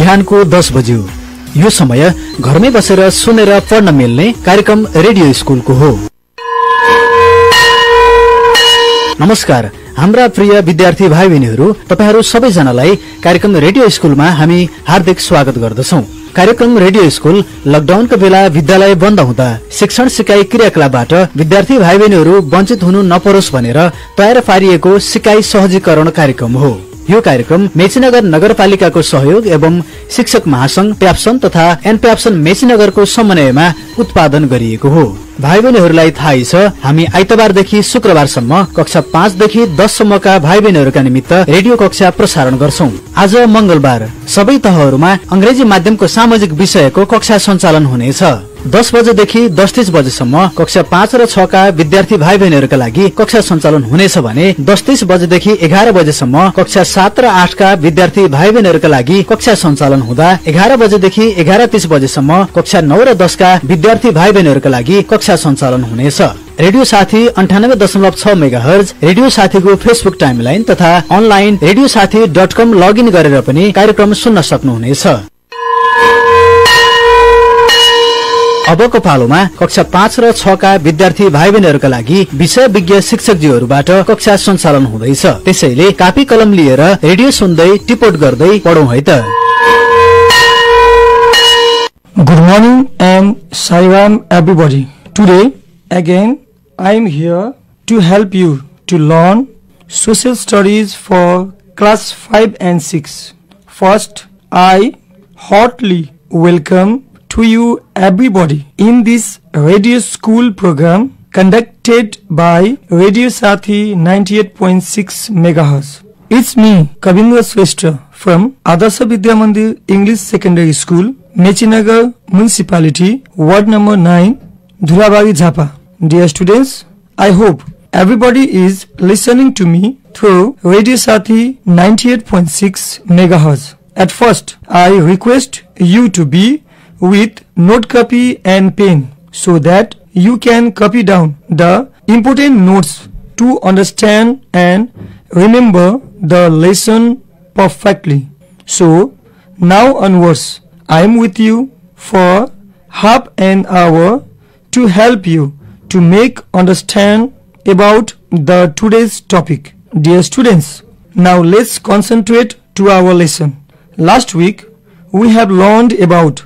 बिहानको 10 बज्यो। यो समय घरमै बसेर सुनेर पढ्न मिल्ने कार्यक्रम रेडियो स्कुलको हो। नमस्कार हाम्रा प्रिय विद्यार्थी भाइ बहिनीहरू, तपाईहरू सबैजनालाई कार्यक्रम रेडियो स्कुलमा हामी हार्दिक स्वागत गर्दछौं। कार्यक्रम रेडियो स्कुल लकडाउनको बेला विद्यालय बन्द हुँदा शिक्षण सिकाइ क्रियाकलापबाट विद्यार्थी भाइ बहिनीहरू वञ्चित हुनु नपरोस् भनेर तयार पारिएको सिकाइ सहजीकरण कार्यक्रम हो। यो कार्यक्रम मेचीनगर नगरपालिकाको सहयोग एवं शिक्षक महासंघ प्याप्सन तथा एनप्याप्सन मेचीनगरको समन्वयमा उत्पादन गरिएको हो। भाइ बहिनीहरूलाई थाहै छ, हामी आइतबारदेखि शुक्रबारसम्म कक्षा 5 देखि 10 सम्मका भाइ बहिनीहरूका निमित्त रेडियो कक्षा प्रसारण गर्छौं। आज मंगलबार सबै तहहरूमा अंग्रेजी माध्यमको सामाजिक विषयको कक्षा सञ्चालन हुनेछ। 10 बजेदेखि 10:30 बजेसम्म कक्षा 5 र 6 का विद्यार्थी भाइ बहिनीहरूका लागि कक्षा सञ्चालन हुनेछ भने 10:30 बजेदेखि 11 बजेसम्म कक्षा 7 र 8 का विद्यार्थी भाइ बहिनीहरूका लागि कक्षा सञ्चालन हुँदा 11 बजेदेखि 11:30 बजेसम्म कक्षा 9 र 10 का विद्यार्थी भाइ बहिनीहरूका लागि कक्षा सञ्चालन हुनेछ। रेडियो साथी 98.6 मेगाहर्ज, रेडियो साथीको फेसबुक टाइमलाइन तथा अनलाइन रेडियोसाथी.com लगइन गरेर पनि कार्यक्रम सुन्न सक्नुहुनेछ। अबको पालोमा कक्षा 5 र 6 का विद्यार्थी भाइ बहिनीहरूका लागि विषय विज्ञ शिक्षकज्यूहरूबाट कक्षा सञ्चालन हुँदैछ। त्यसैले कापी कलम लिएर रेडियो सुन्दै टिपोट गर्दै पढौं है त। Good morning and Sairam everybody. Today again I am here to help you to learn social studies for class 5 and 6. First, I heartily welcome to you everybody in this radio school program conducted by Radio Sathi 98.6 MHz. It's me, Kavindra Shrestha from Adarsh Vidya Mandir English Secondary School, Mechinagar Municipality, Ward number 9, Dhulabari, Jhapa. Dear students, I hope everybody is listening to me through Radio Sathi 98.6 MHz. At first, I request you to be with note copy and pen so that you can copy down the important notes to understand and remember the lesson perfectly. So now onwards, I am with you for half an hour to help you to make understand about the today's topic. Dear students, now let's concentrate to our lesson. Last week, we have learned about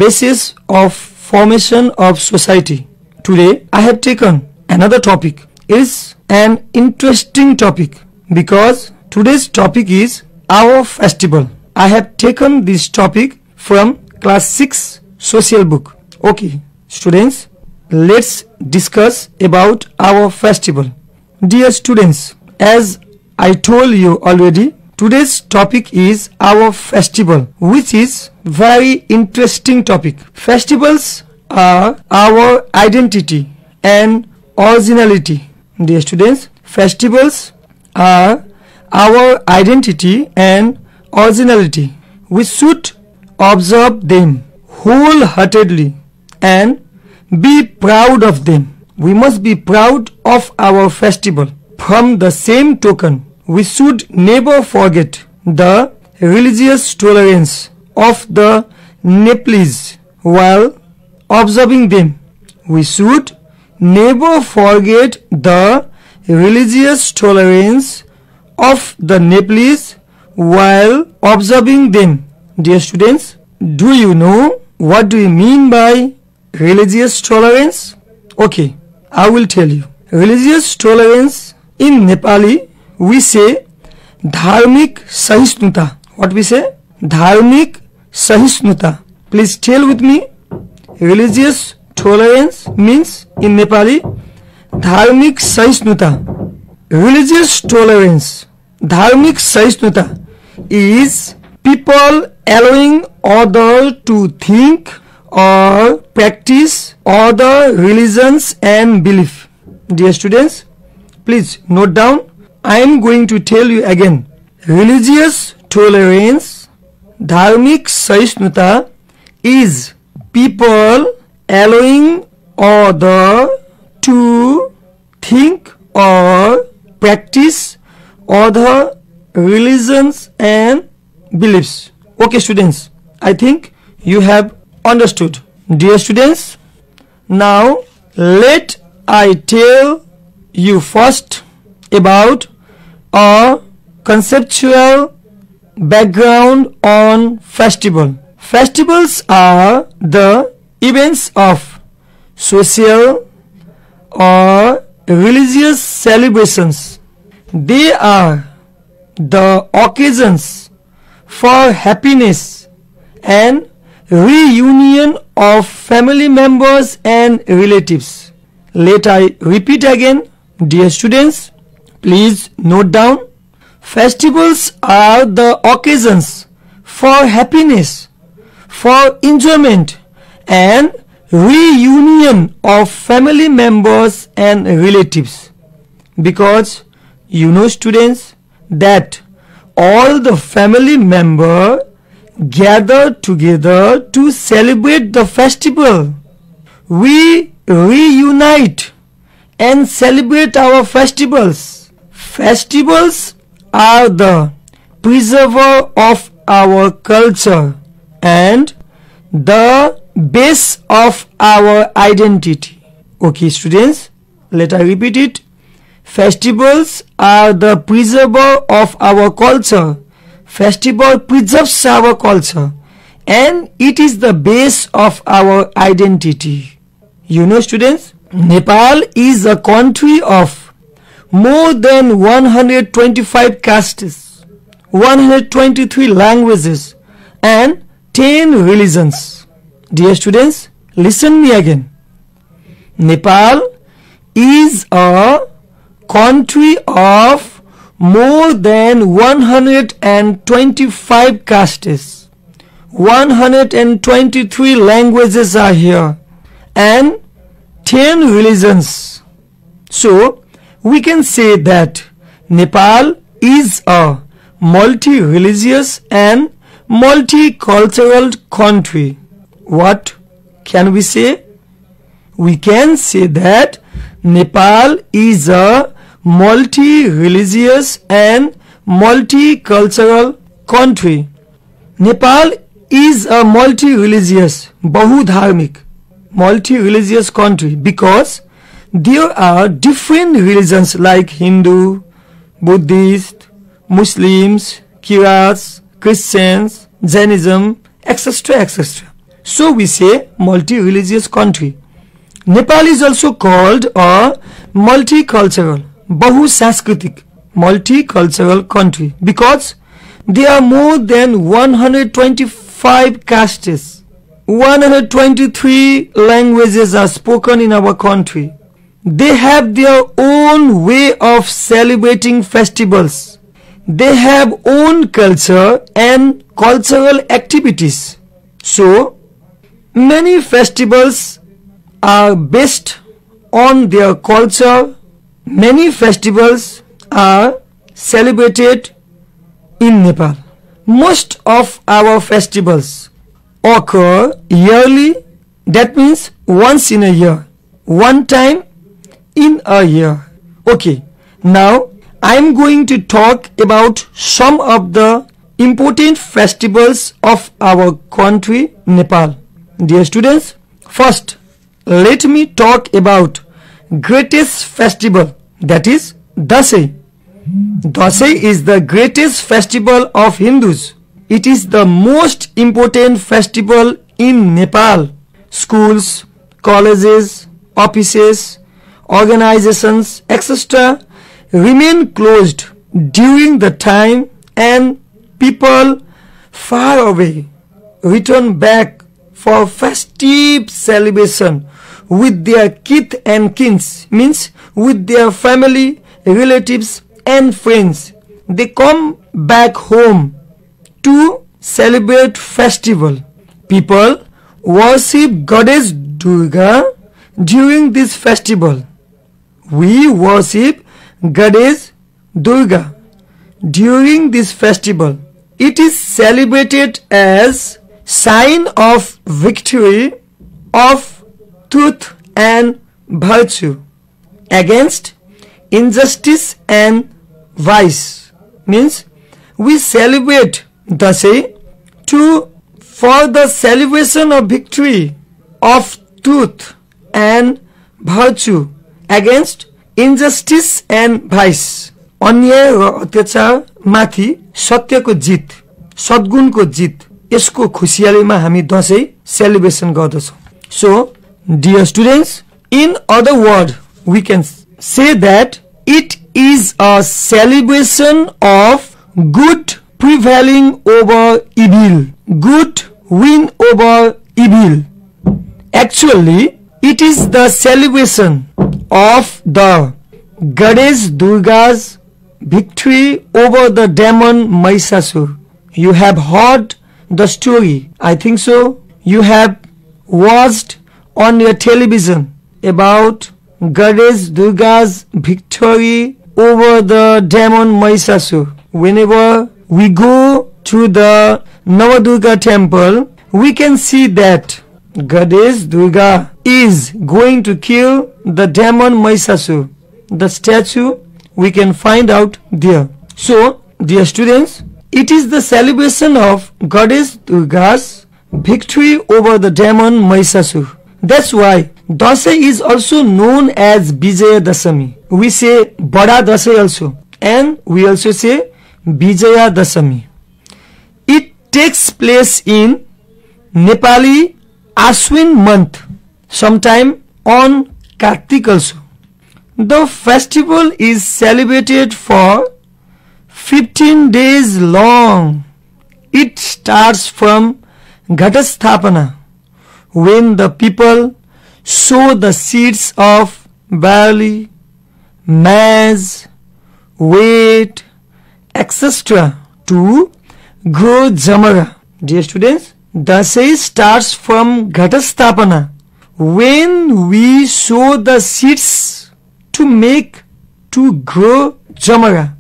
basis of formation of society. Today I have taken another topic. It is an interesting topic because today's topic is our festival. I have taken this topic from class 6 social book. Okay students, let's discuss about our festival. Dear students, as I told you already, today's topic is our festival, which is very interesting topic. Festivals are our identity and originality. Dear students, festivals are our identity and originality. We should observe them wholeheartedly and be proud of them. We must be proud of our festival. From the same token, we should never forget the religious tolerance of the Nepalese while observing them. We should never forget the religious tolerance of the Nepalese while observing them. Dear students, do you know what do you mean by religious tolerance? Okay, I will tell you. Religious tolerance in Nepali we say dharmik sahisnuta. What we say? Dharmik sahisnuta. Please tell with me. Religious tolerance means in Nepali dharmik sahisnuta. Religious tolerance, dharmik sahisnuta, is people allowing others to think or practice other religions and belief. Dear students, please note down. I am going to tell you again. Religious tolerance, dharmik sahisnuta, is people allowing others to think or practice other religions and beliefs. Okay students, I think you have understood. Dear students, now let I tell you first about a conceptual background on festival. Festivals are the events of social or religious celebrations. They are the occasions for happiness and reunion of family members and relatives. Let I repeat again, dear students, please note down. Festivals are the occasions for happiness, for enjoyment and reunion of family members and relatives. Because you know, students, that all the family members gather together to celebrate the festival. We reunite and celebrate our festivals. Festivals are the preserver of our culture and the base of our identity. Okay, students, let I repeat it. Festivals are the preserver of our culture. Festival preserves our culture and it is the base of our identity. You know, students, Nepal is a country of more than 125 castes, 123 languages and 10 religions. Dear students, listen me again. Nepal is a country of more than 125 castes, 123 languages are here and 10 religions. So we can say that Nepal is a multi-religious and multicultural country. What can we say? We can say that Nepal is a multi-religious and multicultural country. Nepal is a multi-religious, bahudharmik, multi-religious country because there are different religions like Hindu, Buddhist, Muslims, Kirats, Christians, Jainism, etc. etc. So we say multi-religious country. Nepal is also called a multicultural, bahusanskritik, multicultural country because there are more than 125 castes. 123 languages are spoken in our country. They have their own way of celebrating festivals. They have own culture and cultural activities. So, many festivals are based on their culture. Many festivals are celebrated in Nepal. Most of our festivals occur yearly, that means once in a year, one time in a year. Okay, now I am going to talk about some of the important festivals of our country, Nepal. Dear students, first let me talk about greatest festival, that is Dasai. Dasai is the greatest festival of Hindus. It is the most important festival in Nepal. Schools, colleges, offices, organizations, etc. remain closed during the time and people far away return back for festive celebration with their kith and kins, means with their family, relatives and friends. They come back home to celebrate festival. People worship Goddess Durga during this festival. We worship Goddess Durga during this festival. It is celebrated as sign of victory of truth and virtue against injustice and vice. Means we celebrate Dasai to for the celebration of victory of truth and virtue against injustice and vice. अन्याय र अत्याचार माथि सत्यको जित, सद्गुणको जित, यसको खुसियालीमा हामी Dashain celebration गर्दछौं. So, dear students, in other words, we can say that it is a celebration of good prevailing over evil, good win over evil. Actually, it is the celebration of the goddess Durga's victory over the demon Mahishasur. You have heard the story, I think so. You have watched on your television about goddess Durga's victory over the demon Mahishasur. Whenever we go to the Navadurga temple, we can see that goddess Durga is going to kill the demon Mahishasur. The statue we can find out there. So, dear students, it is the celebration of goddess Durga's victory over the demon Mahishasur. That's why Dasai is also known as Vijaya Dasami. We say Bada Dasai also, and we also say Vijaya Dasami. It takes place in Nepali Ashwin month, sometime on Kartik also. The festival is celebrated for 15 days long. It starts from Ghatasthapana, when the people sow the seeds of barley, maize, wheat, etc. to grow Jamara. Dear students, Dasai starts from Ghatasthapana, when we sow the seeds to grow Jamara.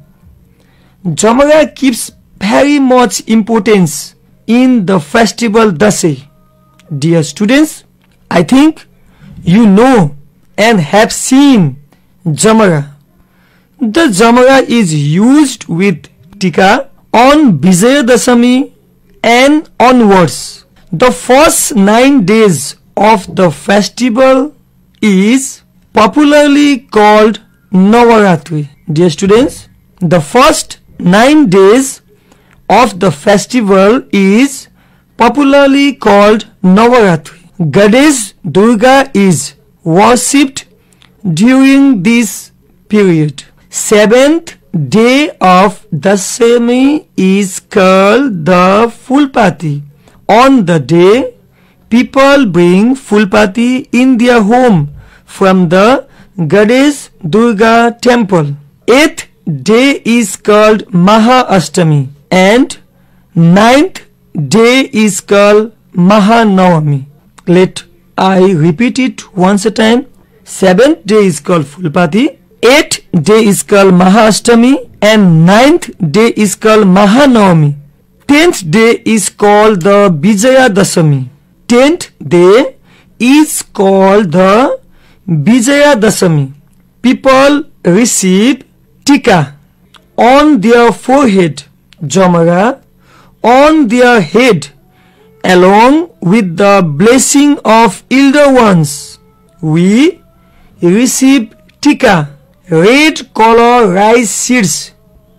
Jamara keeps very much importance in the festival Dasai. Dear students, I think you know and have seen Jamara. The Jamara is used with Tika on Vijaya Dasami and onwards. The first 9 days of the festival is popularly called Navaratri. Dear students, the first 9 days of the festival is popularly called Navaratri. Goddess Durga is worshipped during this period. 7th day of Dasami is called the Fulpati. On the day, people bring Fulpati in their home from the Goddess Durga temple. 8th day is called Maha Ashtami and 9th day is called Mahanavami. Let I repeat it once a time. 7th day is called Fulpati, 8th day is called Mahashtami and 9th day is called Mahanavami. 10th day is called the Vijaya Dasami. 10th day is called the Vijaya Dasami. People receive Tika on their forehead, Jamara on their head, along with the blessing of elder ones. We receive Tika, red color rice seeds,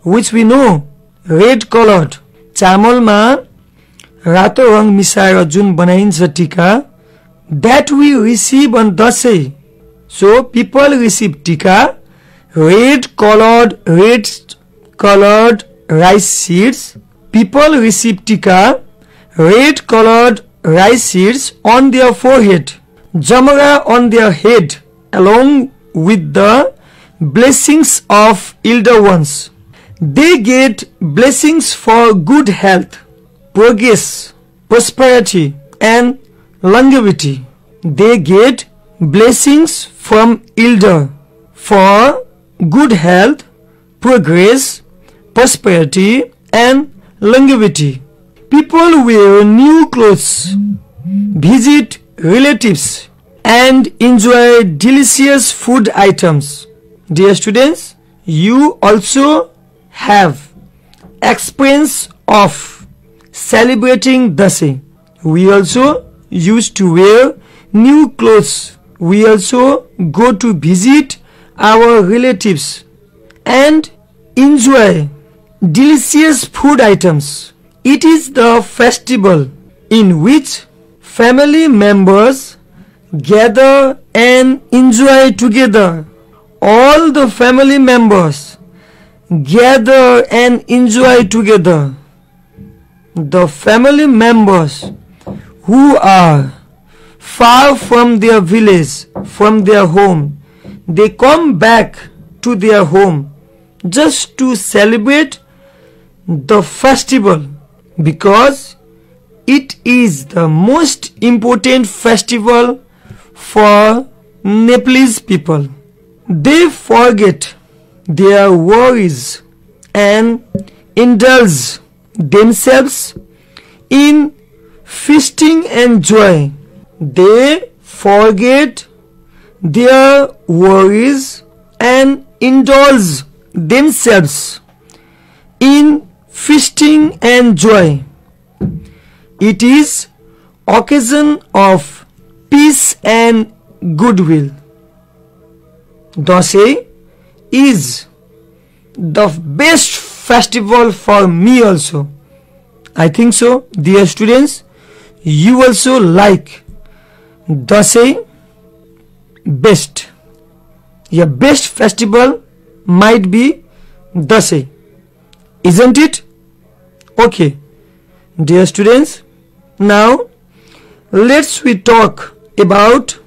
which we know, red colored. चामलमा रातो रंग मिसाएर जुन बनाइन्छ टीका, that we receive on Dasai. So people receive tika, red colored rice seeds. People receive tika, red colored rice seeds on their forehead, Jamara on their head, along with the blessings of elder ones. They get blessings for good health, progress, prosperity and longevity. They get blessings from elder for good health, progress, prosperity and longevity. People wear new clothes, visit relatives and enjoy delicious food items. Dear students, you also have experience of celebrating Dasai. We also used to wear new clothes. We also go to visit our relatives and enjoy delicious food items. It is the festival in which family members gather and enjoy together. All the family members gather and enjoy together. The family members who are far from their village, from their home, they come back to their home just to celebrate the festival, because it is the most important festival for Nepalese people. They forget their worries and indulge themselves in feasting and joy. They forget their worries and indulge themselves in feasting and joy. It is occasion of peace and goodwill. Dasai is the best festival for me also. I think so, dear students, you also like Dasai best. Your best festival might be Dasai, isn't it? Okay, dear students, now let's we talk about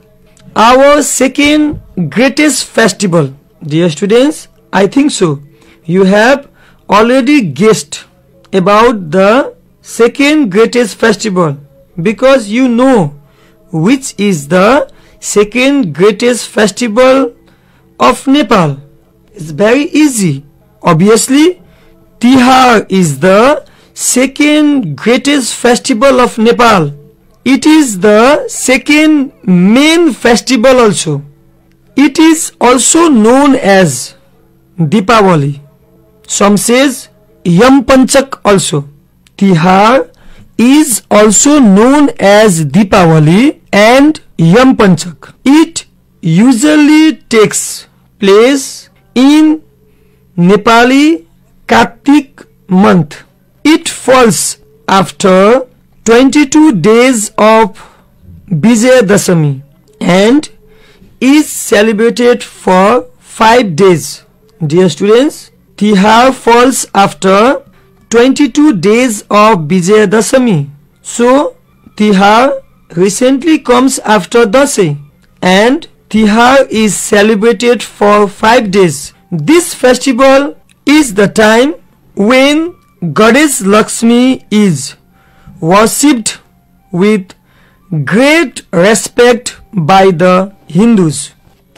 our second greatest festival. Dear students, I think so you have already guessed about the second greatest festival, because you know which is the second greatest festival of Nepal. It's very easy. Obviously, Tihar is the second greatest festival of Nepal. It is the second main festival also. It is also known as Deepavali. Some says Yam Panchak also. Tihar is also known as Deepavali and Yam Panchak. It usually takes place in Nepali Kartik month. It falls after 22 days of Vijaya Dasami and is celebrated for 5 days. Dear students, Tihar falls after 22 days of Vijaya Dasami. So, Tihar recently comes after Dasai and Tihar is celebrated for 5 days. This festival is the time when Goddess Lakshmi is worshipped with great respect by the Hindus.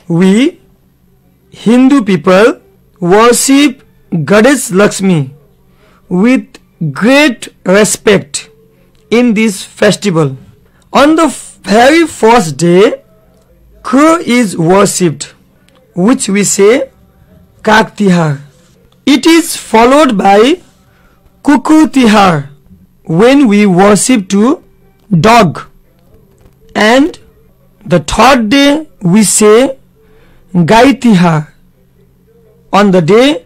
We Hindu people worship Goddess Lakshmi with great respect in this festival. On the very first day, crow is worshipped, which we say Kak Tihar. It is followed by Kuku Tihar, when we worship to dog, and the third day we say Gai Tihar. On the day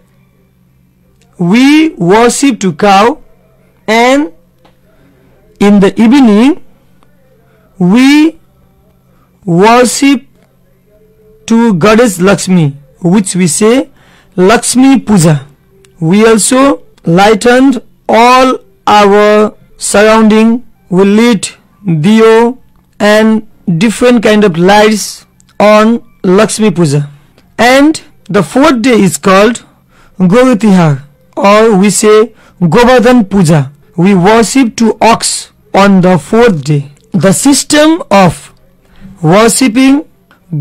we worship to cow, and in the evening we worship to Goddess Lakshmi, which we say Lakshmi Puja. We also lightened all our surrounding. We lit diyo and different kind of lights on Lakshmi Puja. And the fourth day is called Goru Tihar, or we say Govardhan Puja. We worship to ox on the fourth day. The system of worshipping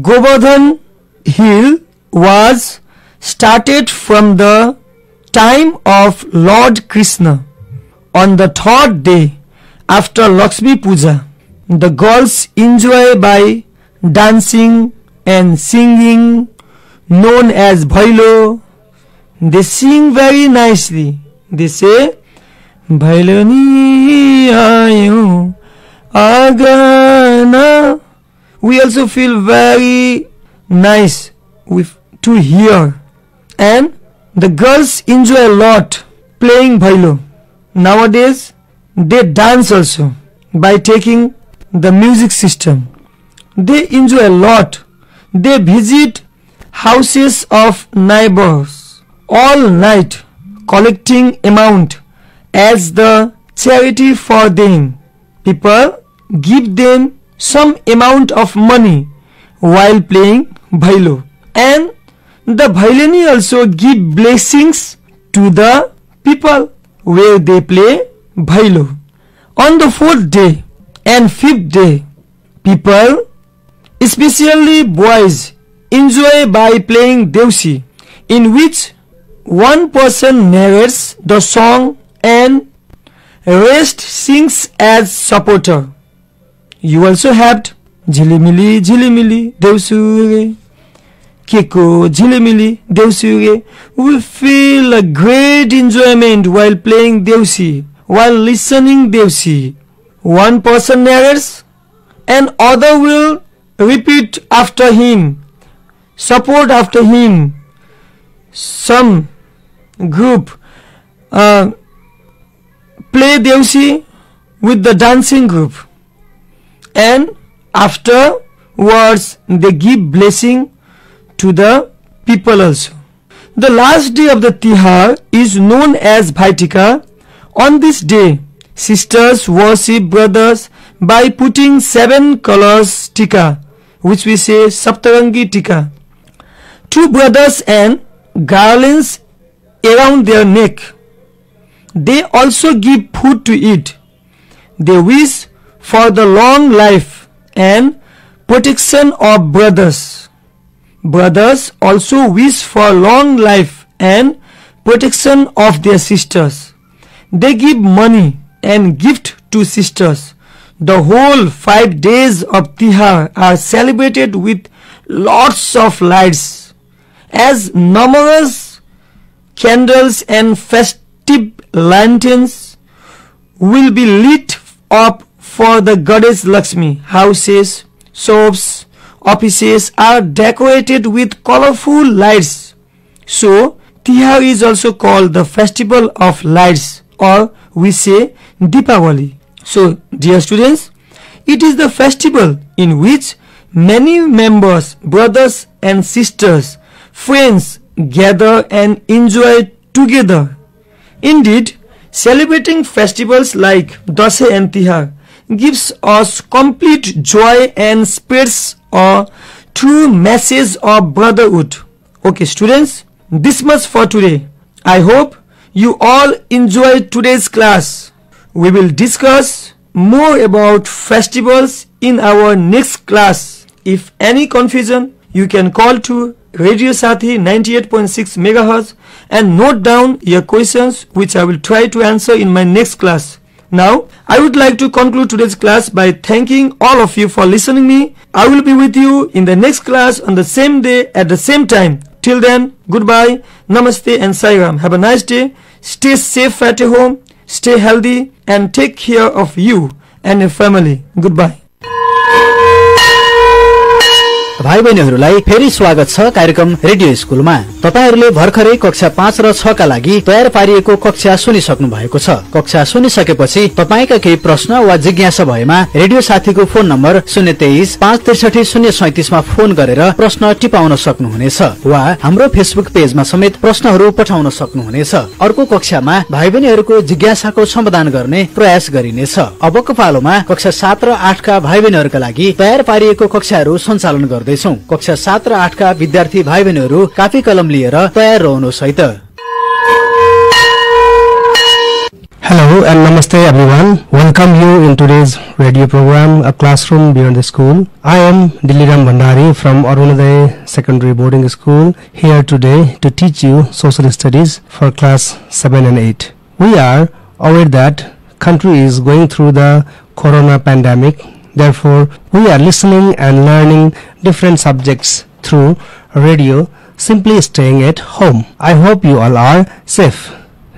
Govardhan hill was started from the time of Lord Krishna. On the third day after Lakshmi Puja, the girls enjoy by dancing and singing, known as Bhailo. They sing very nicely. They say, Bhailo ni aayo, Agana. We also feel very nice to hear. And the girls enjoy a lot playing bhailo. Nowadays they dance also by taking the music system. They enjoy a lot. They visit houses of neighbors all night collecting amount as the charity for them. People give them some amount of money while playing bhailo, and the bhailani also give blessings to the people where they play bhailo. On the 4th day and 5th day, people, especially boys, enjoy by playing Deusi, in which one person narrates the song and rest sings as supporter. You also have Jhilimili Jhilimili Deusure, Keko Jhilimili Deusure. We feel a great enjoyment while playing Deusi, while listening Deusi. One person narrates and other will repeat after him, support after him. Some group play Deusi with the dancing group, and afterwards they give blessing to the people also. The last day of the Tihar is known as Bhaitika. On this day, sisters worship brothers by putting 7 colors tika, which we say Saptarangi tika, 2 brothers and garlands around their neck. They also give food to eat. They wish for the long life and protection of brothers. Brothers also wish for long life and protection of their sisters. They give money and gift to sisters. The whole 5 days of Tihar are celebrated with lots of lights, as numerous candles and festive lanterns will be lit up for the goddess Lakshmi. Houses, shops, offices are decorated with colorful lights. So, Tihar is also called the festival of lights, or we say Deepavali. So, dear students, it is the festival in which many members, brothers and sisters, friends gather and enjoy together. Indeed, celebrating festivals like Dasai and Tihar gives us complete joy and spreads a true message of brotherhood. Okay students, this much for today. I hope you all enjoyed today's class. We will discuss more about festivals in our next class. If any confusion, you can call to Radio Sathi 98.6 MHz and note down your questions, which I will try to answer in my next class. Now, I would like to conclude today's class by thanking all of you for listening me. I will be with you in the next class on the same day at the same time. Till then, goodbye, namaste and sairam. Have a nice day. Stay safe at your home, stay healthy and take care of you and your family. Goodbye. भाइ बहिनीहरूलाई फेरि स्वागत छ कार्यक्रम radio स्कुलमा। तपाईहरूले भर्खरै कक्षा 5 र 6 का लागि तयार पारिएको कक्षा सुनिसक्नु भएको छ। कक्षा सुनिसकेपछि तपाईका केही प्रश्न वा जिज्ञासा भएमा रेडियो साथीको फोन नम्बर 023 563 037 मा फोन गरेर प्रश्न टिपाउन सक्नुहुनेछ वा हाम्रो फेसबुक पेजमा समेत प्रश्नहरू पठाउन सक्नुहुनेछ। अर्को कक्षामा भाइ बहिनीहरूको जिज्ञासाको समाधान गर्ने प्रयास गरिनेछ। अबको पालोमा कक्षा 7 र 8 का भाइ बहिनीहरूका लागि तयार पारिएको कक्षाहरू सञ्चालन गर्दै कक्षा 7 र 8 का विद्यार्थी भाइ बहिनीहरू कापी कलम लिएर तयार रहनुहोस् है त। Hello and namaste everyone. Welcome you in today's radio program, A Classroom Beyond the School. I am Diliram Bhandari from Arunodaya Secondary Boarding School, here today to teach you social studies for class 7 and 8. We are aware that country is going through the corona pandemic. Therefore, we are listening and learning different subjects through radio, simply staying at home. I hope you all are safe.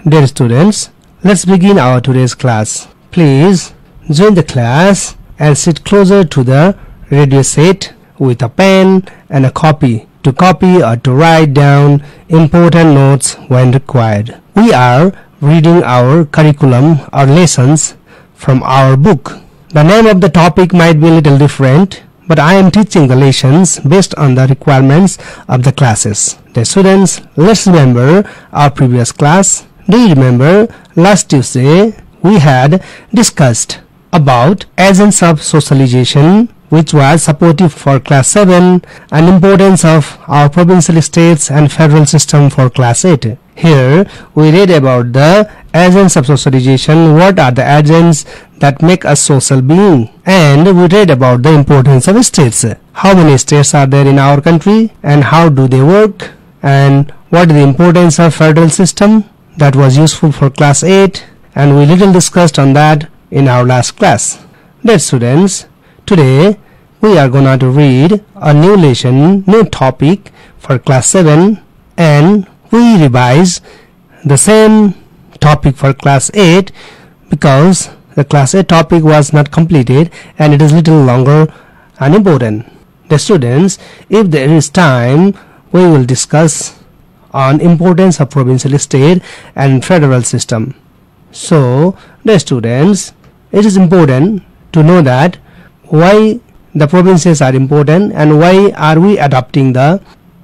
Dear students, let's begin our today's class. Please join the class and sit closer to the radio set with a pen and a copy to copy or to write down important notes when required. We are reading our curriculum or lessons from our book. The name of the topic might be a little different, but I am teaching the lessons based on the requirements of the classes. The students, let's remember our previous class. Do you remember last Tuesday we had discussed about agents of socialization, which was supportive for class 7, and importance of our provincial states and federal system for class 8. Here we read about the agents of socialization, what are the agents that make us social being, and we read about the importance of states. How many states are there in our country and how do they work, and what is the importance of federal system. That was useful for class 8, and we little discussed on that in our last class. Dear students, today we are gonna to read a new lesson, new topic for class 7, and we revise the same topic for class 8 because the class 8 topic was not completed and it is little longer and important. The students, if there is time, we will discuss on importance of provincial, state and federal system. So the students, it is important to know that why the provinces are important and why are we adopting the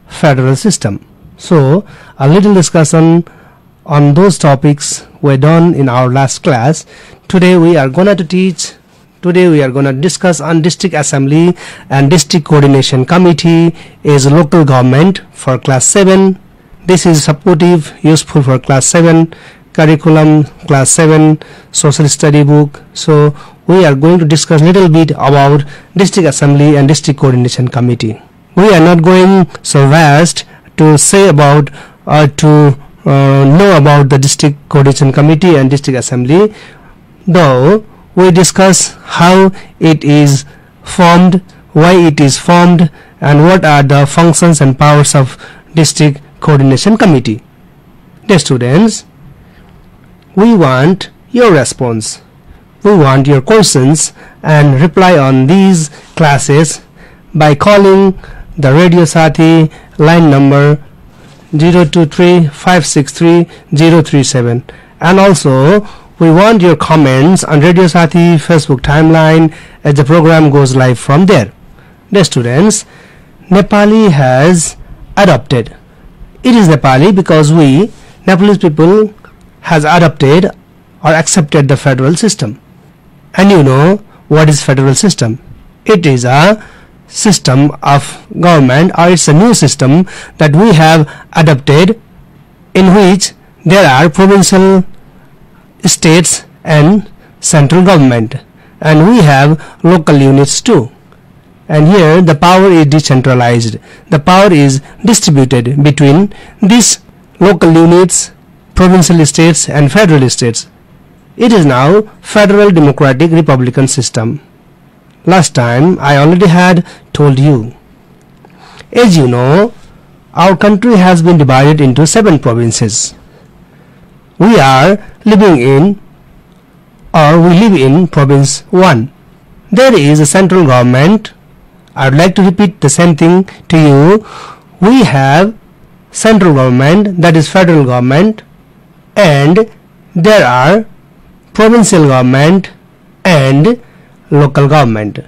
federal system. So a little discussion on those topics were done in our last class. Today we are gonna discuss on district assembly and district coordination committee is local government for class 7. This is supportive, useful for class 7 curriculum, class 7 social study book. So we are going to discuss little bit about district assembly and district coordination committee. We are not going so vast to say about or to know about the district coordination committee and district assembly, though we discuss how it is formed, why it is formed, and what are the functions and powers of district coordination committee. Dear students, we want your response. We want your questions and reply on these classes by calling the Radio Sathi line number 023-563-037, and also we want your comments on Radio Sathi Facebook timeline as the program goes live from there. Dear students, Nepali has adopted. It is Nepali because we Nepalese people has adopted or accepted the federal system. And you know what is federal system? It is a system of government, or it's a new system that we have adopted, in which there are provincial, states and central government, and we have local units too. And here the power is decentralized. The power is distributed between these local units, provincial states and federal states. It is now federal democratic republican system. Last time I already had told you. As you know, our country has been divided into 7 provinces. We are living in, or we live in province 1. There is a central government. I would like to repeat the same thing to you. We have central government, that is federal government, and there are provincial government and local government.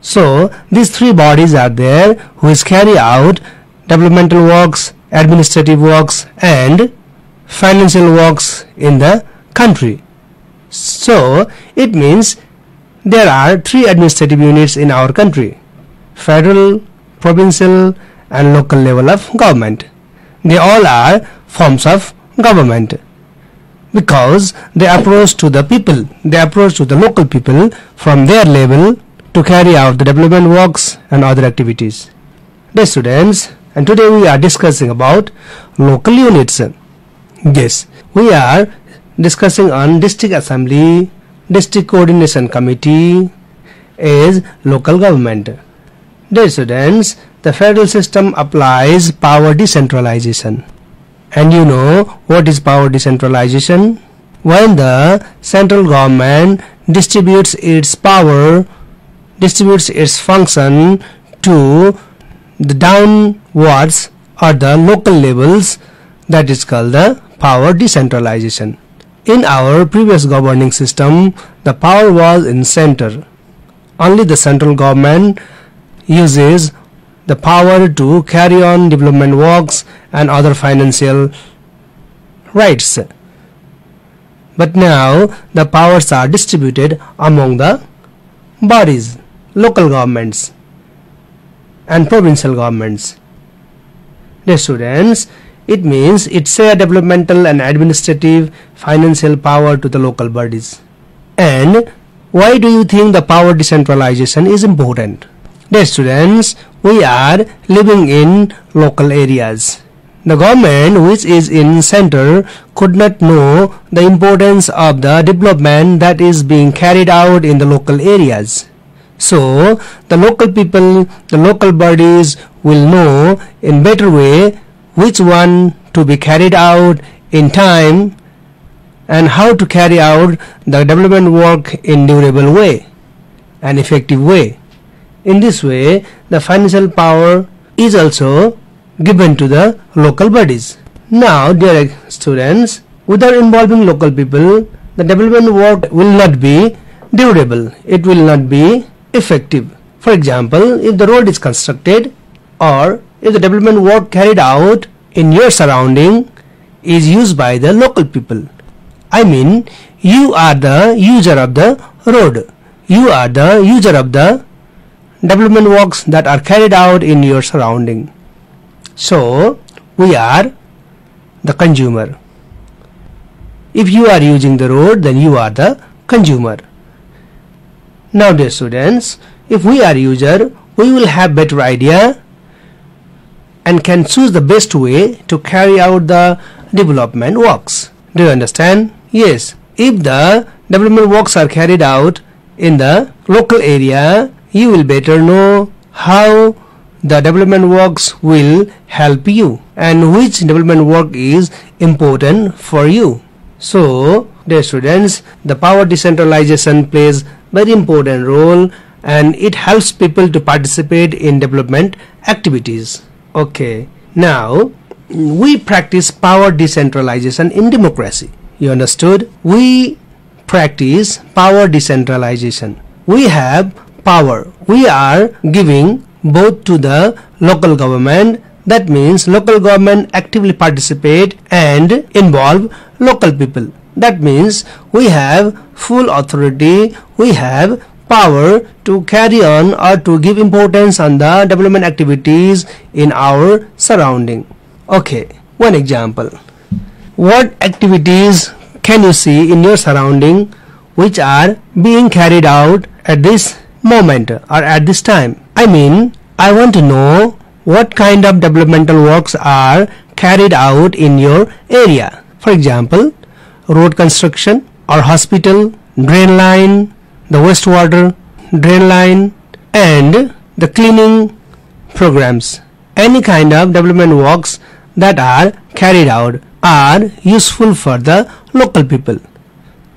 So these 3 bodies are there which carry out developmental works, administrative works and financial works in the country. So it means there are 3 administrative units in our country: federal, provincial and local level of government. They all are forms of government because they approach to the people, they approach to the local people from their level to carry out the development works and other activities. Dear students, and today we are discussing about local units. Yes, we are discussing on district assembly, district coordination committee is local government. Dear students, the federal system applies power decentralization. And you know what is power decentralization? When the central government distributes its power distributes its function to the downwards or the local levels, that is called the power decentralization. In our previous governing system, the power was in center. Only the central government uses the power to carry on development works and other financial rights. But now the powers are distributed among the bodies, local governments and provincial governments. Dear students, it means it shares developmental and administrative financial power to the local bodies. And why do you think the power decentralization is important? Dear students, we are living in local areas. The government, which is in center, could not know the importance of the development that is being carried out in the local areas. So the local people, the local bodies will know in better way which one to be carried out in time and how to carry out the development work in durable way and effective way. In this way, the financial power is also given to the local bodies. Now, dear students, without involving local people, the development work will not be durable. It will not be effective. For example, if the road is constructed or if the development work carried out in your surrounding is used by the local people, I mean, you are the user of the road. You are the user of the development works that are carried out in your surrounding. So, we are the consumer. If you are using the road, then you are the consumer. Now, dear students, if we are user, we will have better idea and can choose the best way to carry out the development works. Do you understand? Yes. If the development works are carried out in the local area, you will better know how the development works will help you and which development work is important for you. So, dear students, the power decentralization plays very important role and it helps people to participate in development activities. Okay, now we practice power decentralization in democracy. You understood? We practice power decentralization. We have power. We are giving both to the local government. That means local government actively participate and involve local people. That means we have full authority, we have power to carry on or to give importance on the development activities in our surrounding. Okay, one example. What activities can you see in your surrounding which are being carried out at this moment or at this time? I mean, I want to know what kind of developmental works are carried out in your area. For example, road construction or hospital, drain line, the wastewater drain line and the cleaning programs. Any kind of development works that are carried out are useful for the local people.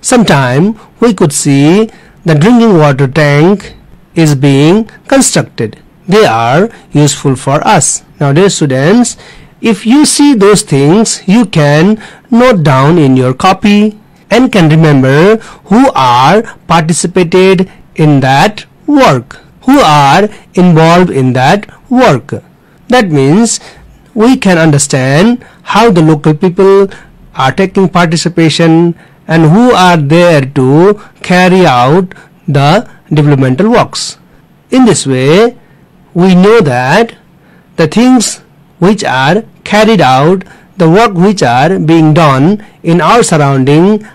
Sometime we could see the drinking water tank is being constructed. They are useful for us. Now, dear students, if you see those things, you can note down in your copy and can remember who are participated in that work, who are involved in that work. That means we can understand how the local people are taking participation and who are there to carry out the developmental works. In this way, we know that the things which are carried out, the work which are being done in our surrounding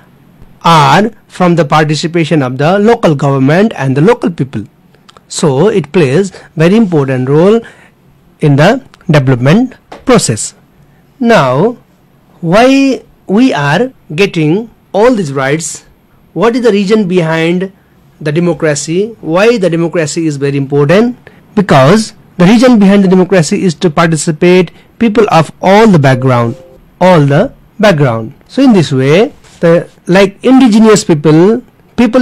are from the participation of the local government and the local people. So it plays very important role in the development process. Now, why we are getting all these rights? What is the reason behind the democracy? Why the democracy is very important? Because the reason behind the democracy is to participate people of all the background. So in this way, like indigenous people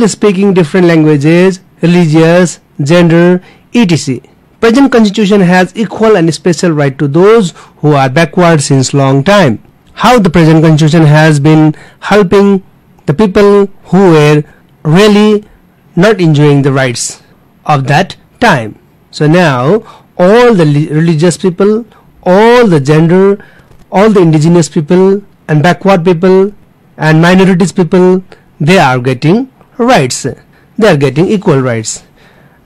speaking different languages, religious, gender, etc. Present constitution has equal and special right to those who are backward since long time. How the present constitution has been helping the people who were really not enjoying the rights of that time. So now all the religious people, all the gender, all the indigenous people and backward people and minorities people, they are getting rights. They are getting equal rights.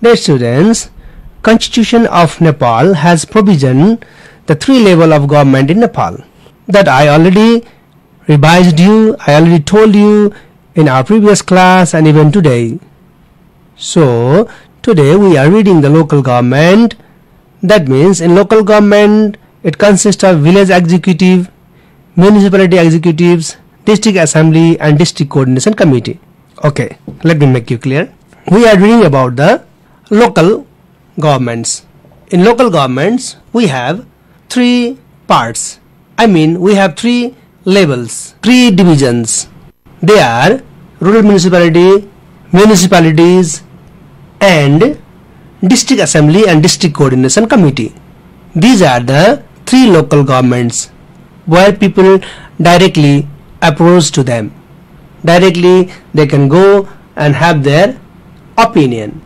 Dear students, Constitution of Nepal has provision the 3 level of government in Nepal that I already revised you, I already told you in our previous class and even today. So today we are reading the local government. That means in local government it consists of village executive, municipality executives, district assembly and district coordination committee. Okay, let me make you clear. We are reading about the local governments. In local governments we have 3 parts. I mean we have 3 levels, 3 divisions. They are rural municipality, municipalities and district assembly and district coordination committee. These are the 3 local governments where people directly approach to them. Directly they can go and have their opinion.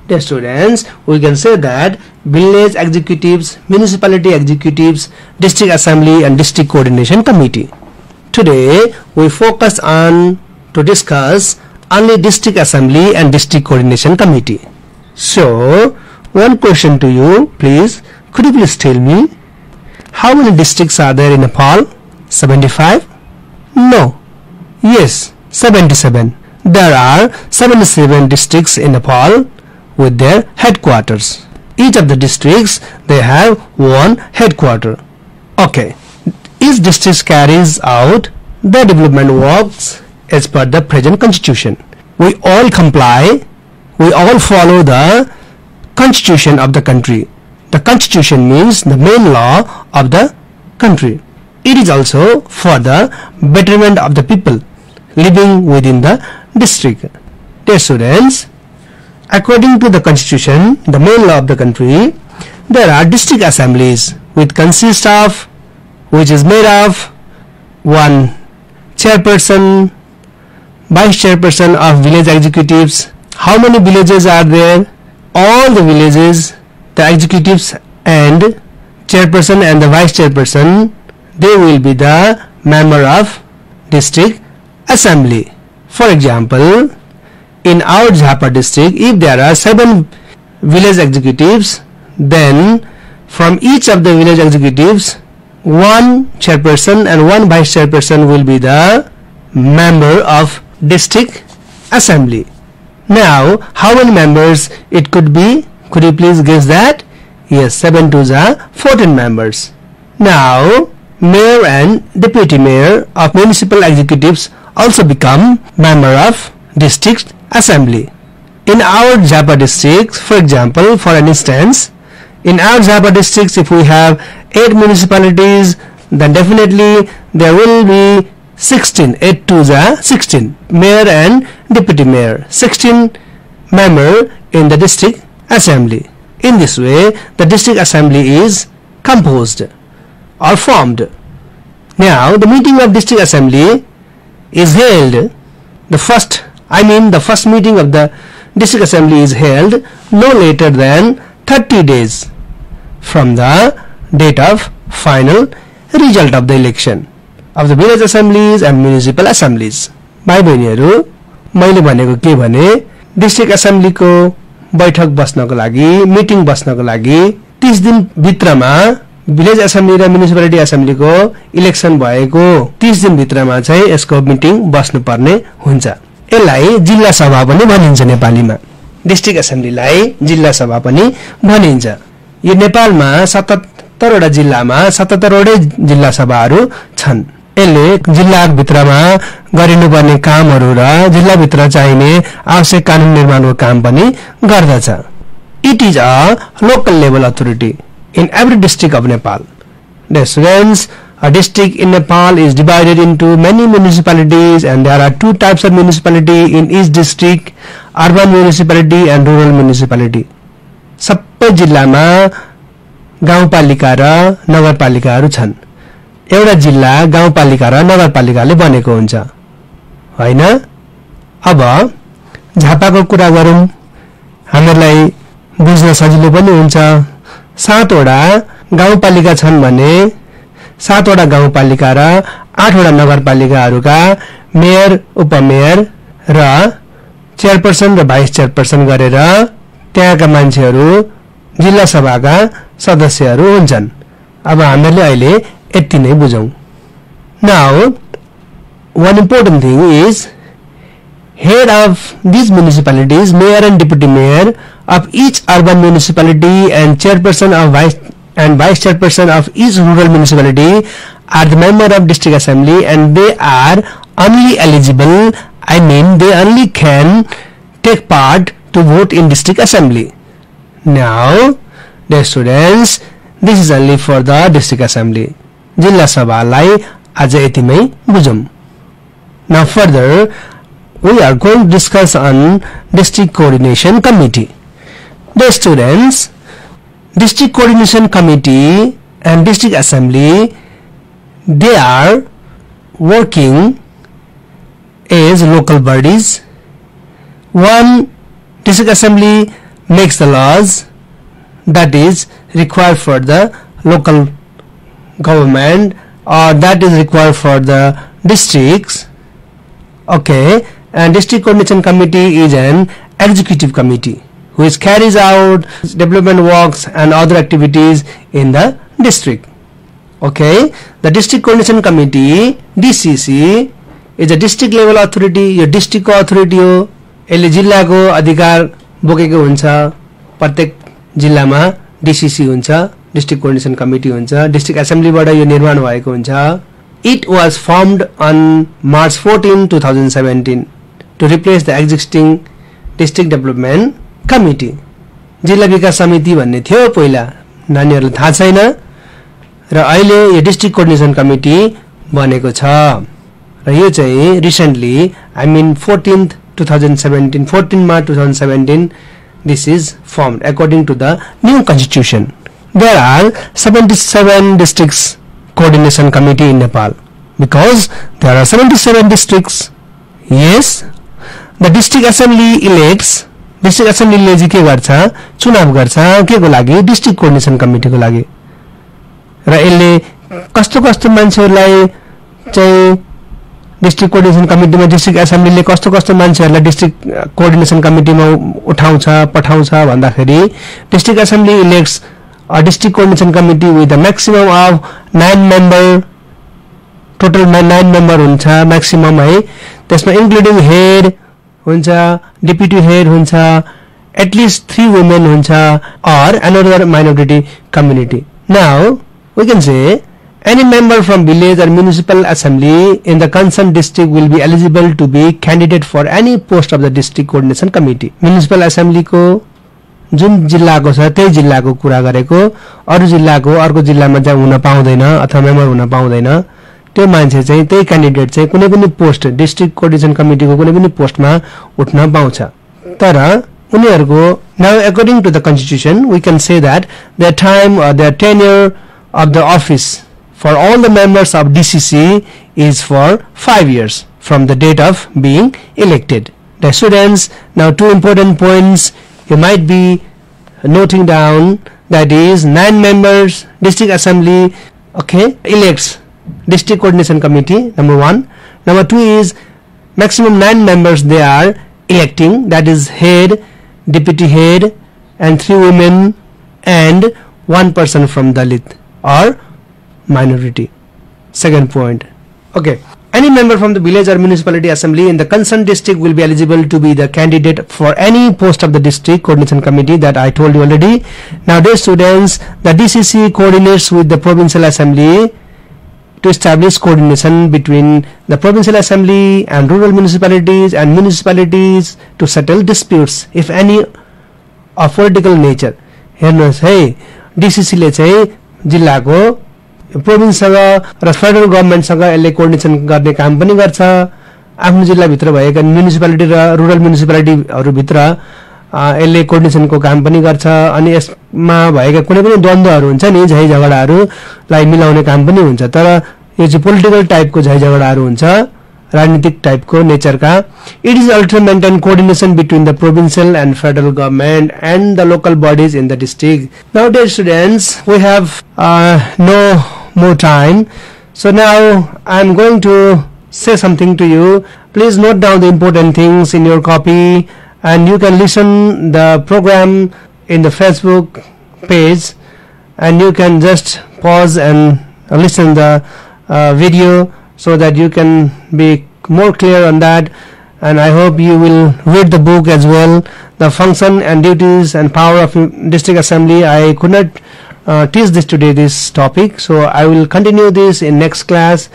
Dear students, we can say that village executives, municipality executives, district assembly and district coordination committee. Today we focus on to discuss only district assembly and district coordination committee. So one question to you, please, could you please tell me how many districts are there in Nepal? 75? No. Yes, 77. There are 77 districts in Nepal with their headquarters. Each of the districts, they have one headquarter. Okay, each district carries out the development works as per the present constitution. We all comply, we all follow the constitution of the country. The constitution means the main law of the country. It is also for the betterment of the people living within the district. Dear students, according to the constitution, the main law of the country, there are district assemblies which is made of 1 chairperson, vice chairperson of village executives. How many villages are there? All the villages, the executives and chairperson and the vice chairperson, they will be the member of district assembly. For example, in our Jhapa district, if there are 7 village executives, then from each of the village executives, 1 chairperson and 1 vice chairperson will be the member of district assembly. Now, how many members it could be? Could you please guess that? Yes, 7 2s are 14 members. Now, mayor and deputy mayor of municipal executives also become member of district assembly. In our Jhapa district, for example, for an instance, in our Jhapa districts, if we have 8 municipalities, then definitely there will be 16. 8 2s are 16. Mayor and deputy mayor, 16 member in the district assembly. In this way, the district assembly is composed or formed. Now, the meeting of district assembly is held. The first meeting of the district assembly is held no later than 30 days from the date of final result of the election of the village assemblies and municipal assemblies. भाइ बहिनीहरु, मैले भनेको के भने district assembly को बैठक बस्नको लागि, meeting बस्नको लागि 30 दिन भित्रमा विलेज असेम्बली र म्युनिसिपालिटी असेम्बली को इलेक्सन भएको 30 दिन भित्रमा चाहिँ यसको मिटिङ बस्नु पर्ने हुन्छ। यसलाई जिल्ला सभा पनि भनिन्छ नेपालीमा। डिस्ट्रिक्ट असेम्बलीलाई जिल्ला सभा पनि भनिन्छ। यो नेपालमा 77 वटा जिल्लामा 77 वटै जिल्ला सभाहरू छन्। यसले जिल्ला भित्रमा गरिनुपर्ने कामहरू र जिल्ला भित्र चाहिने आवश्यक कानुन निर्माणको काम पनि गर्दछ। It is a local level authority in every district of Nepal. Dear students, A district in Nepal is divided into many municipalities, and there are two types of municipality in each district, urban municipality and rural municipality. सबै जिल्लामा गाउँपालिका र नगरपालिकाहरू छन्. एउटा जिल्ला गाउँपालिका र नगरपालिकाले बनेको हुन्छ हैन. अब झापाको कुरा गरौं, हामीलाई बुझ्न सजिलो पनि हुन्छ. 7 वटा गाउँपालिका छन् भने 7 वटा गाउँपालिका र 8 वटा नगरपालिकाहरूका मेयर, उपमेयर र चेयरपर्सन र भाइस चेयरपर्सन गरेर त्यहाँका मान्छेहरू जिल्ला सभाका सदस्यहरू हुन्छन्. अब हामीले अहिले यति नै बुझौं. Now, one important thing is head of these municipalities, mayor and deputy mayor of each urban municipality and chairperson of vice chairperson of each rural municipality are the member of district assembly, and they are only eligible, I mean they only can take part to vote in district assembly. Now, dear students, this is only for the district assembly. जिल्ला सभालाई आज यतिमै बुझौं. Now further, we are going to discuss on district coordination committee. Dear students, district coordination committee and district assembly, they are working as local bodies. One district assembly makes the laws that is required for the local government, or that is required for the districts. Okay, and district coordination committee is an executive committee which carries out development works and other activities in the district. Okay, the district coordination committee, DCC, is a district level authority. Yo district को authority हो. यसले जिल्लाको अधिकार बोकेको हुन्छ. प्रत्येक जिल्लामा DCC हुन्छ, district coordination committee हुन्छ. district assembly बाट यो निर्माण भएको हुन्छ. It was formed on March 14, 2017 to replace the existing district development committee. जिल्ला विकास समिति भन्ने थियो पहिला, नानीहरुलाई थाहा छैन, र अहिले यो district coordination committee बनेको छ. र यो चाहिँ recently, I mean 14 March 2017, this is formed according to the new constitution. There are 77 districts coordination committee in Nepal. Because there are 77 districts, yes, the district assembly elects. District assembly ले चाहिँ के गर्छ, चुनाव गर्छ के को लागि, district coordination committee को लागि. र यसले कस्तो कस्तो मान्छेहरुलाई चाहिँ district coordination committee मा, district assembly ले कस्तो कस्तो मान्छेहरुलाई district coordination committee मा उठाउँछ पठाउँछ भन्दाखेरि, district assembly elects a district coordination committee with a maximum of 9 member, total 9 member हुन्छ maximum है. त्यसमा including head हुन्छ, deputy head हुन्छ, at least 3 women हुन्छ, or another minority community. Now we can say any member from village or municipal assembly in the concerned district will be eligible to be candidate for any post of the district coordination committee. Municipal assembly को जुन जिल्लाको छ त्यही जिल्लाको कुरा गरेको, अरु जिल्लाको अर्को जिल्लामा चाहिँ हुन पाउँदैन अथवा मेम्बर हुन पाउँदैन, त्यो मान्छे चाहिँ त्यही क्यान्डिडेट चाहिँ कुनै पनि पोस्ट, डिस्ट्रिक्ट कोअर्डिनेसन कमिटीको कुनै पनि पोस्टमा उठ्न पाउँछ. तर उनीहरुको now according to the constitution we can say that their time or their tenure of the office for all the members of DCC is for 5 years from the date of being elected. The students, now 2 important points you might be noting down, that is 9 members district assembly, okay, elects district coordination committee, number 1. Number 2 is maximum 9 members they are electing, that is head, deputy head and 3 women and 1 person from Dalit or minority. Second point, okay, any member from the village or municipality assembly in the concerned district will be eligible to be the candidate for any post of the district coordination committee that I told you already. Now dear students, the DCC coordinates with the provincial assembly to establish coordination between the provincial assembly and rural municipalities and municipalities to settle disputes if any of political nature. हेर्नुस् है, DCC ले चाहिँ जिल्लाको प्रोभिन्ससँग र federal गभर्नमेन्टसँग यसले coordination गर्ने काम पनि गर्छ। आफ्नो जिल्लाभित्र भएका म्युनिसिपालिटी र रुरल म्युनिसिपालिटीहरूभित्र यसले कोअर्डिनेसनको काम पनि गर्छ। अनि यसमा भएका कुनै पनि द्वन्द्वहरू हुन्छ नि, झै झगडाहरूलाई मिलाउने काम पनि हुन्छ। तर यो चाहिँ पोलिटिकल टाइपको झै झगडाहरू हुन्छ, राजनीतिक टाइपको नेचरका। It is also maintain coordination between the provincial and federal government and the local bodies in the district. Now dear students, we have no more time, so now I am going to say something to you. Please note down the important things in your copy, and you can listen the program in the Facebook page, and you can just pause and listen the video so that you can be more clear on that. And I hope you will read the book as well, the function and duties and power of district assembly. I could not teach this today, this topic, so I will continue this in next class.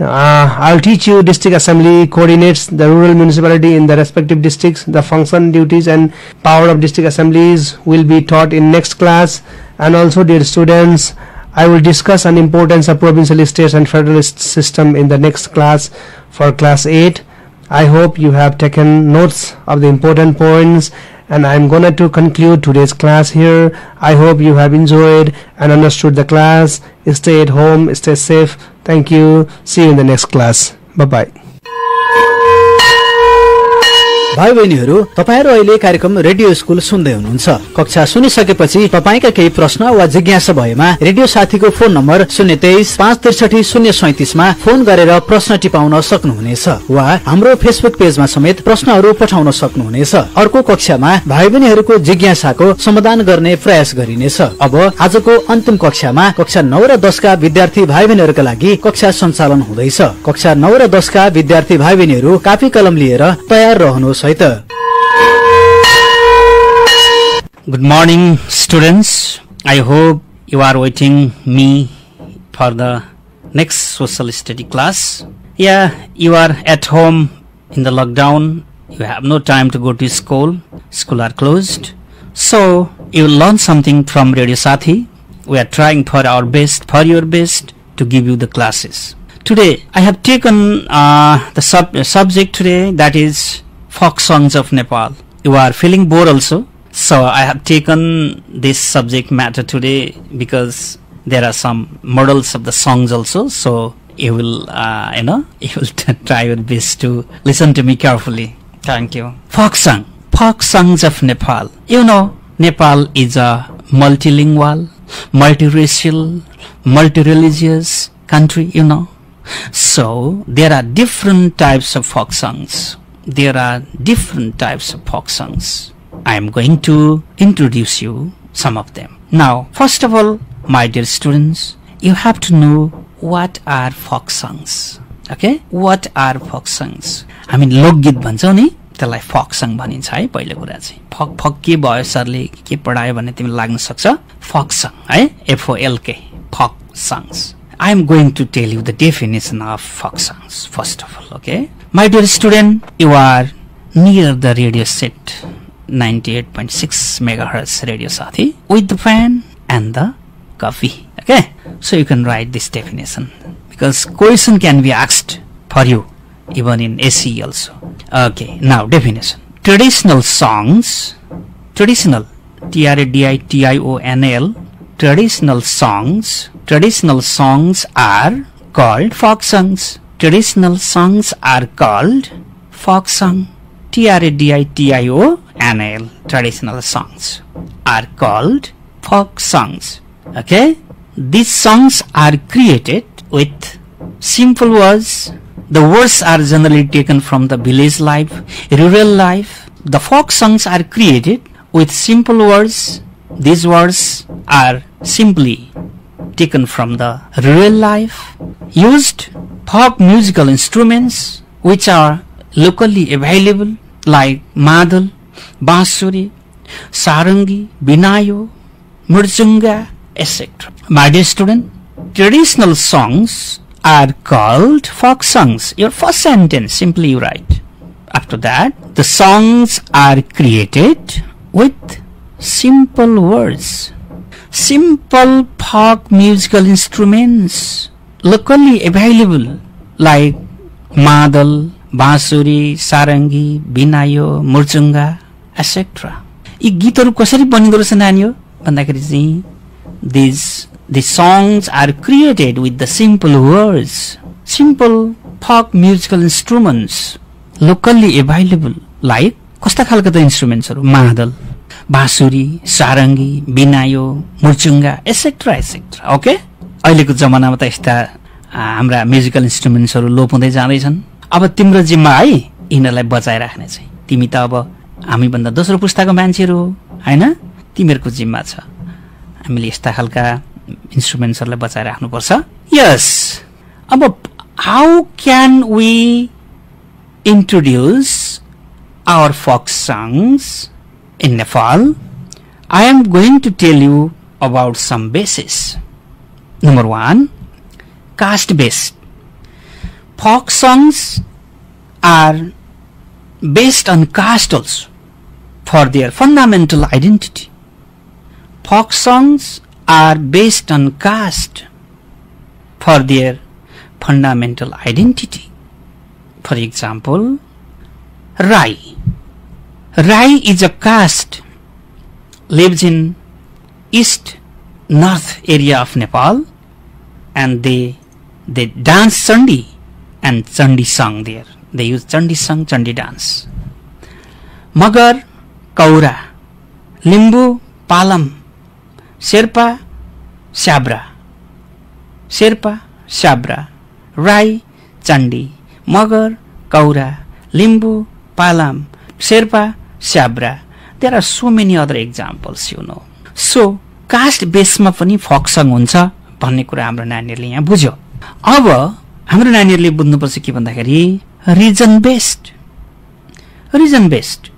I'll teach you district assembly coordinates the rural municipality in the respective districts. The function, duties and power of district assemblies will be taught in next class. And also, dear students, I will discuss an importance of provincial, states and federalist system in the next class for class 8. I hope you have taken notes of the important points, and I am going to conclude today's class here. I hope you have enjoyed and understood the class. Stay at home, stay safe. Thank you. See you in the next class. Bye-bye. भाइ बहिनीहरू, तपाईहरु अहिले कार्यक्रम radio school सुन्दै हुनुहुन्छ। कक्षा सुनिसकेपछि तपाईका केही प्रश्न वा जिज्ञासा भएमा रेडियो साथीको फोन नम्बर 023 563 037 मा फोन गरेर प्रश्न टिपाउन सक्नुहुनेछ वा हाम्रो फेसबुक पेजमा समेत प्रश्नहरू पठाउन सक्नुहुनेछ। अर्को कक्षामा भाइ बहिनीहरूको जिज्ञासाको समाधान गर्ने प्रयास गरिनेछ। अब आजको अन्तिम कक्षामा कक्षा 9 र 10 का विद्यार्थी भाइ बहिनीहरूका लागि कक्षा सञ्चालन हुँदैछ। कक्षा 9 र 10 का विद्यार्थी भाइ बहिनीहरू कापी कलम लिएर तयार रहनुहोस्। Good morning, students. I hope you are waiting me for the next social study class. Yeah, you are at home in the lockdown. You have no time to go to school. School are closed. So you will learn something from Radio Sathi. We are trying for our best, for your best, to give you the classes. Today I have taken the subject today, that is folk songs of Nepal. You are feeling bored also, so I have taken this subject matter today because there are some models of the songs also. So you will you will try your best to listen to me carefully. Thank you. Folk songs of Nepal. You know, Nepal is a multilingual, multiracial, multireligious country, you know. So there are different types of folk songs. There are different types of folk songs. I am going to introduce you some of them. Now, first of all, my dear students, you have to know what are folk songs. Okay? What are folk songs? I mean, लोकगीत भन्छौ नि, त्यसलाई folk song भनिन्छ है पहिलो कुरा चाहिँ। folk के भयो सरले के पढायो भन्ने तिमीलाई लाग्न सक्छ। folk song है, FOLK, folk songs. I am going to tell you the definition of folk songs first of all, okay? My dear student, you are near the radio set 98.6 megahertz Radio Sathi with the pen and the copy, okay? So you can write this definition because question can be asked for you even in SE also. Okay, now definition. Traditional songs, traditional, TRADITIONL, traditional songs are called folk songs. Traditional songs are called folk song. TRADITIONL. Traditional songs are called folk songs. Okay? These songs are created with simple words. The words are generally taken from the village life, rural life. The folk songs are created with simple words. These words are simply taken from the rural life. Used folk musical instruments which are locally available like madal, bansuri, sarangi, binayo, murjunga, etc. My dear student, traditional songs are called folk songs. Your first sentence simply you write. After that, the songs are created with simple words. simple folk musical instruments locally available like madal, बाँसुरी, सारंगी, बिनायो, Murchunga etc. यी गीतहरू कसरी बनिँदो रहेछ नानी हो भन्दाखेरि चाहिँ these songs are created with the simple words, simple folk musical instruments locally available like कस्ता खालका त इन्स्ट्रुमेन्ट्सहरू मादल, बाँसुरी, सारंगी, बिनायो, मुर्चुङ्गा etc. etc. ओके अहिलेको जमानामा त यस्ता हाम्रा म्युजिकल इन्स्ट्रुमेन्ट्सहरू लोप हुँदै जाँदैछन्। अब तिम्रो जिम्मा है यिनीहरूलाई बचाइराख्ने चाहिँ। तिमी त अब हामी भन्दा दोस्रो पुस्ताको मान्छेहरू हो हैन, तिमीहरूको जिम्मा छ हामीले यस्ता खालका इन्स्ट्रुमेन्ट्सहरूलाई बचाइराख्नुपर्छ। यस अब how can we introduce our folk songs in Nepal? I am going to tell you about some bases. Number 1, caste based. Folk songs are based on caste also for their fundamental identity. Folk songs are based on caste for their fundamental identity. For example, Rai. Rai is a caste, lives in east north area of Nepal, and they dance Chandi and Chandi song there. They use Chandi song, Chandi dance. Magar, Kaura, Limbu, Palam, Sherpa, Shabra. Sherpa, Shabra, Rai, Chandi, Magar, Kaura, Limbu, Palam, Sherpa, Shabra. There are so many other examples, you know. So, caste base ma pani folk song huncha भन्ने कुरा हाम्रो नानीहरुले यहाँ बुझ्यो। अब हाम्रो नानीहरुले बुझ्नुपर्छ के भन्दाखेरि reason based. Reason based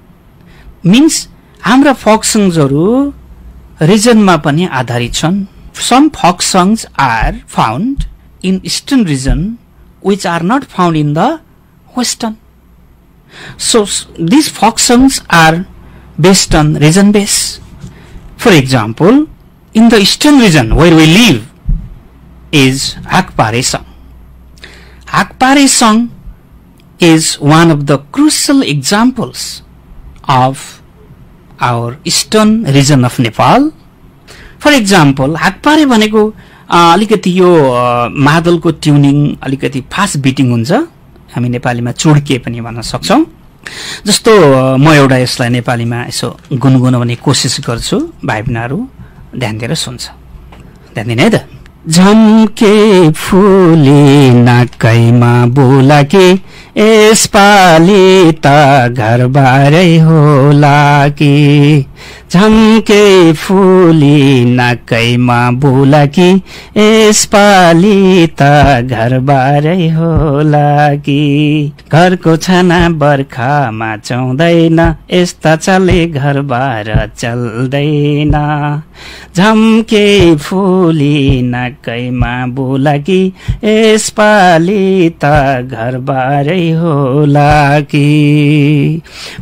means हाम्रा folk songs हरु रिजनमा पनि आधारित छन्। Some folk songs are found in eastern region which are not found in the western. So these folk songs are based on region base. For example, in the eastern region where we live is Akpare song. Akpare song is one of the crucial examples of our eastern region of Nepal. For example, Akpare भनेको अलिकति यो मादलको tuning अलिकति fast beating हुन्छ। हामी नेपालीमा चुड्के पनि भन्न सक्छौं। जस्तो म एउटा यसलाई नेपालीमा यसो गुनगुनाउने कोसिस गर्छु, भाइ बहिनीहरु ध्यान दिएर सुन्छ। ध्यान दिने है त। झम्के फुली नाकैमा बोलाके यसपाली त घरबारै होला कि झम्के फुली नाकैमा बोलाके यसपाली त घरबारै होला कि घरको छाना बर्खामा चौदैन यस्ता चले घरबार चल्दैन झम्के फुली नाकैमा बोलाकी यसपाली त घरबारै होला कि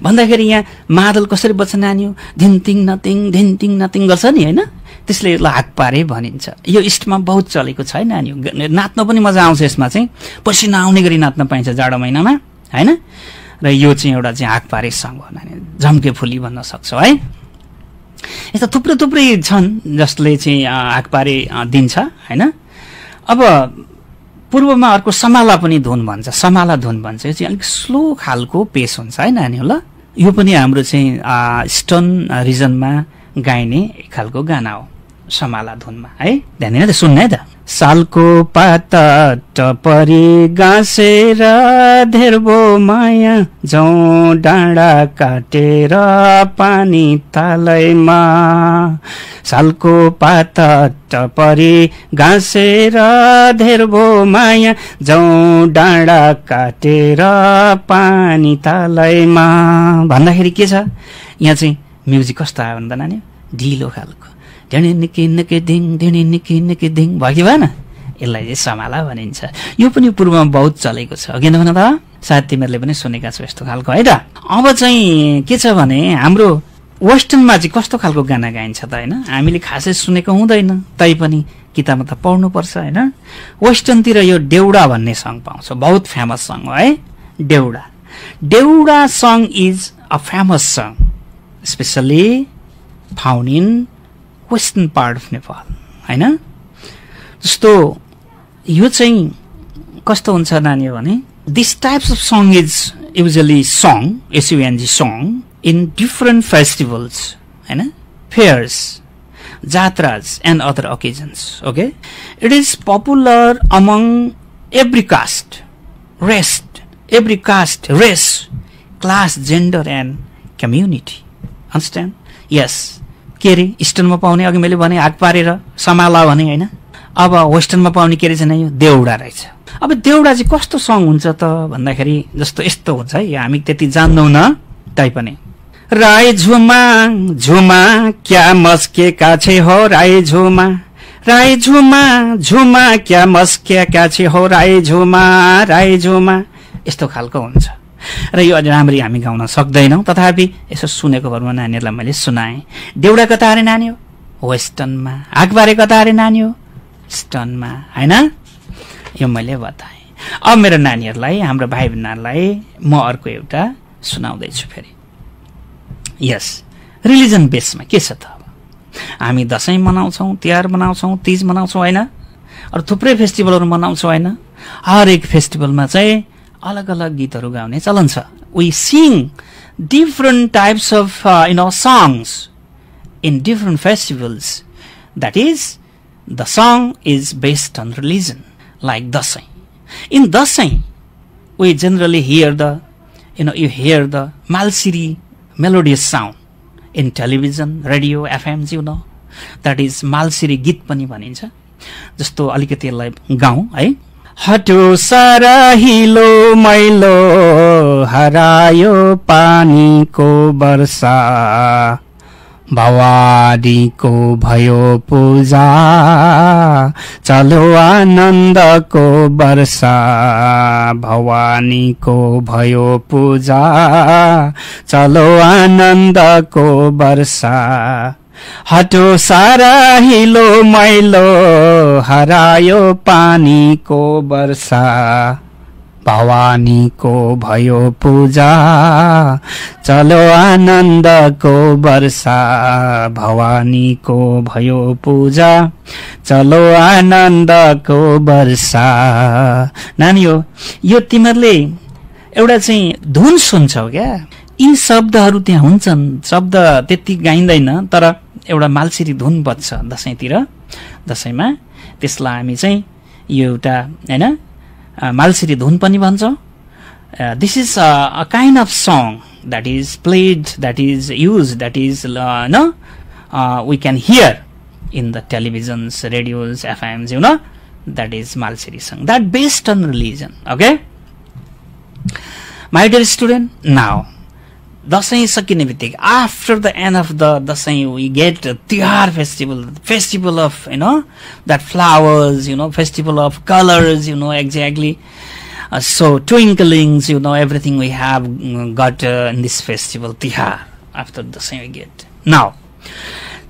भन्दाखेरि यहाँ मादल कसरी बज्छ नानी हो धिन्तिङ नतिङ गर्छ नि हैन त्यसले हाकपारे भनिन्छ। यो इस्टमा बहुत चलेको छ है नानी हो नाच्न पनि मजा आउँछ यसमा चाहिँ पसिना आउने गरी नाच्न पाइन्छ जाडो महिनामा हैन र यो चाहिँ एउटा चाहिँ हाकपारे सङ हो नानी झम्के फुली भन्न सक्छौ है। यस्ता थुप्रै छन् जसले चाहिँ हाकपारे दिन्छ हैन। अब पूर्वमा अर्को समाला पनि धुन भन्छ, समाला धुन भन्छ। यो चाहिँ अलिक स्लो खालको पेस हुन्छ है नानी ल। यो पनि हाम्रो चाहिँ इस्टर्न रिजनमा गाइने एक खालको गाना हो समाला धुनमा है। ध्यान दिनु त सुन्नु है त। सालको पाता टपरी गाँसेर धेरबो माया जौँ डाँडा काटेर पानी तालैमा सालको पाता टपरी गाँसेर धेरबो माया जौँ डाँडा काटेर पानी तालैमा भन्दाखेरि के छ यहाँ चाहिँ म्युजिक कस्तो आयो भन्दा नानी ढिलो खालको ढिनिनिकी दिङ भयो भएन यसलाई चाहिँ समाला भनिन्छ। यो पनि पूर्वमा बहुत चलेको छ अघि भन त सायद तिमीहरूले पनि सुनेका छौ यस्तो खालको है त। अब चाहिँ के छ भने हाम्रो वेस्टर्नमा चाहिँ कस्तो खालको गाना गाइन्छ त हैन हामीले खासै सुनेको हुँदैन तैपनि किताबमा त पढ्नु पर्छ हैन वेस्टर्नतिर यो देउडा भन्ने सङ पाउँछ बहुत फेमस सङ हो है देउडा सङ इज अ फेमस सङ specially found in western part of Nepal हैन जस्तो यो चाहिँ कस्तो हुन्छ नानी भने दिस टाइप्स अफ सङ इज युजुअली सङ SUNG सङ in different festivals and fairs jatras and other occasions. Okay, it is popular among every caste race class gender and community. Understand? Yes, के रे इस्टर्नमा पाउने अघि मैले भने हात पारेर समाला भने हैन अब वेस्टर्नमा पाउने के रे चाहिँ यो देउडा रहेछ अब देउडा चाहिँ कस्तो सङ हुन्छ त भन्दाखेरि जस्तो यस्तो हुन्छ है हामी त्यति जान्दैनौ न तैपनि राई झुमा झुमा क्या मस्केका छे हो राई झुमा झुमा क्या मस्केका छे हो राई झुमा यस्तो खालको हुन्छ र यो अझ राम्ररी हामी गाउन सक्दैनौं तथापि यसो सुनेको भरमा नानीहरुलाई मैले सुनाए देउडा कता अरे नानी हो वेस्टर्नमा आगबारे कता अरे नानी हो इस्टर्नमा हैन यो मैले बताए अब मेरो नानीहरुलाई हाम्रो भाइ बहिनीहरुलाई म अर्को एउटा सुनाउँदै छु फेरि यस रिलिजन बेसमा के छ त अब हामी दशैं मनाउँछौं तिहार मनाउँछौं तीज मनाउँछौं हैन अरु थुप्रै फेस्टिभलहरु मनाउँछौं हैन हरेक फेस्टिभलमा चाहिँ अलग अलग गीतहरु गाउने चलन छ we sing different types of songs in different festivals that is the song is based on religion like Dasai in Dasai we generally hear the you hear the Malsiri melodious sound in television radio FM that is Malsiri गीत पनि भनिन्छ जस्तो अलिकति यसलाई गाउँ है हटो सारा हिलो मैलो हरायो पानीको वर्षा भवानीको भयो पूजा चलो आनन्दको वर्षा भवानीको भयो पूजा चलो आनन्दको वर्षा हटो सारा हिलो मैलो हरायो पानीको वर्षा भवानीको भयो पूजा चलो आनन्दको वर्षा भवानीको भयो पूजा चलो आनन्दको वर्षा नानी हो यो तिमीहरुले एउटा चाहिँ धुन सुन्छौ क्या यी शब्दहरु त्यहाँ हुन्छन् शब्द त्यति गाइँदैन तर एउटा मालसिरी धुन बज्छ दशैंतिर दशैंमा त्यसलाई हामी चाहिँ यो एउटा हैन मालसिरी धुन पनि भन्छौं this is a kind of song that is played that is used that is we can hear in the televisions radios FMs that is Malsiri song that based on religion okay my dear student now Dasai sakine bitik after the end of the Dasai we get Tihar festival of that flowers festival of colors exactly so twinklings everything we have got in this festival Tihar after Dasai we get now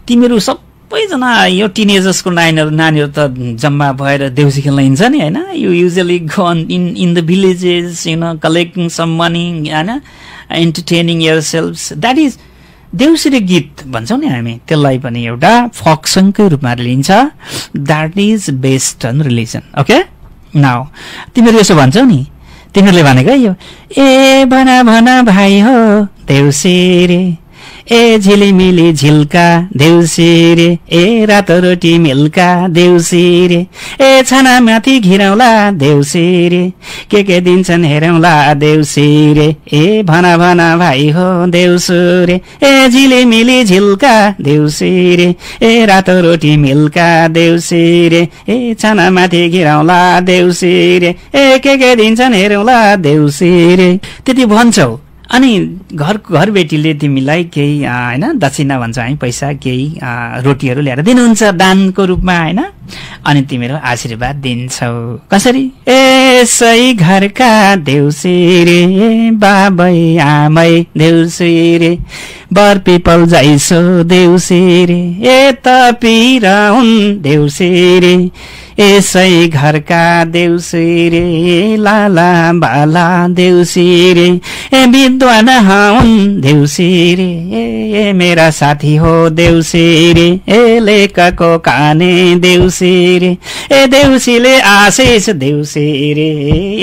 तिमीहरु सबैजना यो teenagers को नानीहरु त जम्मा भएर देउसी खेल्न हिँड्छ नि हैन you usually go in the villages collecting some money Hahn entertaining yourselves that is देउसीरे गीत भन्छौं नि हामी त्यसलाई पनि एउटा फोक सङकै रूपमा लिन्छ that is based on religion okay now तिमीहरु यसो भन्छौ नि तिमीहरुले भनेको यो ए भना भना भाइ हो देउसी रे ए झिलिमिली झिल्का देउसी रे ए रातो रोटी मिल्का देउसी रे ए छाना माथि घिरौला देउसी रे के दिन्छन् हेरौला देउसी रे ए भना भना भाइ हो देउसु रे ए झिलिमिली झिल्का देउसी रे ए रातो रोटी मिल्का देउसी रे ए छाना माथि घिरौला देउसी रे ए के दिन्छन् हेरौला देउसी रे त्यति भन्छौ अनि घर बेटीले तिमीलाई केही हैन दक्षिणा भन्छ हामी पैसा केही रोटीहरू ल्याएर दिनुहुन्छ दानको रूपमा हैन अनि तिमीहरू आशीर्वाद दिन्छौ कसरी यसै घरका देउसी रे बाबै आमै देउसी रे बर पिपल जाइसो देउसी रे यता पिराउन देउसी रे यसै घरका देउसी रे लाला बाला देउसी रे ए विद्वान हौन देउसी रे ए मेरा साथी हो देउसी रे ए लेखको काने देउसी रे ए देउसीले आशिष देउसी रे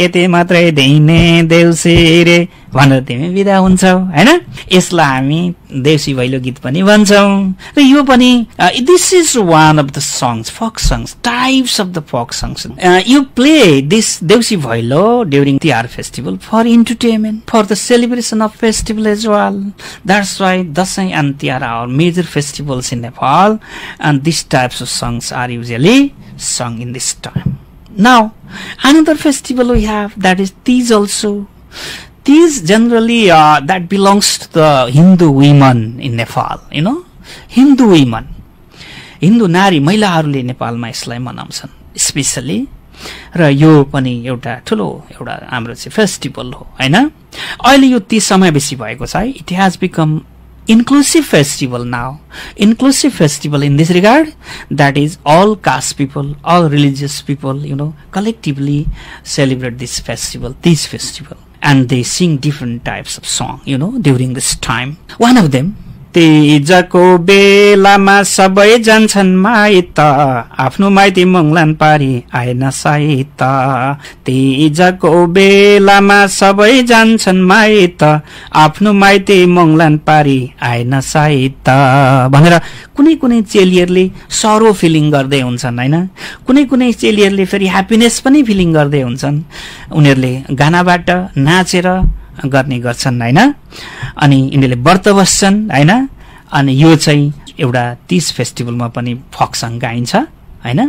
यति मात्रै दिने देउसी रे भनेर तिमी बिदा हुन्छौ हैन यसलाई हामी देउसी भैलो गीत पनि भन्छौं र यो पनि this is one of the songs folk songs types of the folk songs you play this Deusi Bhailo during Tihar festival for entertainment for the celebration of festival as well that's why Dashain and Tihar our major festivals in Nepal and this types of songs are usually sung in this time. Now, another festival we have that is Teej also. Teej generally that belongs to the Hindu women in Nepal, you know, Hindu women. Hindu nari महिलाहरूले नेपालमा यसलाई मनाउँछन् specially र यो पनि एउटा ठुलो एउटा हाम्रो चाहिँ फेस्टिभल हो हैन अहिले यो ती समय बेसी भएको छ it has become inclusive festival now. Inclusive festival in this regard, that is all caste people, all religious people, you know, collectively celebrate this festival, and they sing different types of song, you know, during this time. One of them, तीजको बेलामा सबै जान्छन् माइत आफ्नो माइती मंगलान पारी आएन साइत तीजको बेलामा सबै जान्छन् माइत आफ्नो माइती मंगलान पारी आएन साइत भनेर कुनै कुनै चेलीहरुले सरो फिलिङ गर्दै हुन्छन् हैन कुनै कुनै चेलीहरुले फेरि ह्याप्पीनेस पनि फिलिङ गर्दै हुन्छन् उनीहरुले गानाबाट नाचेर गर्ने गर्छन् हैन अनि यिनीले व्रत बस्छन् हैन अनि यो चाहिँ एउटा तीज फेस्टिभलमा पनि फोक सङ गाइन्छ हैन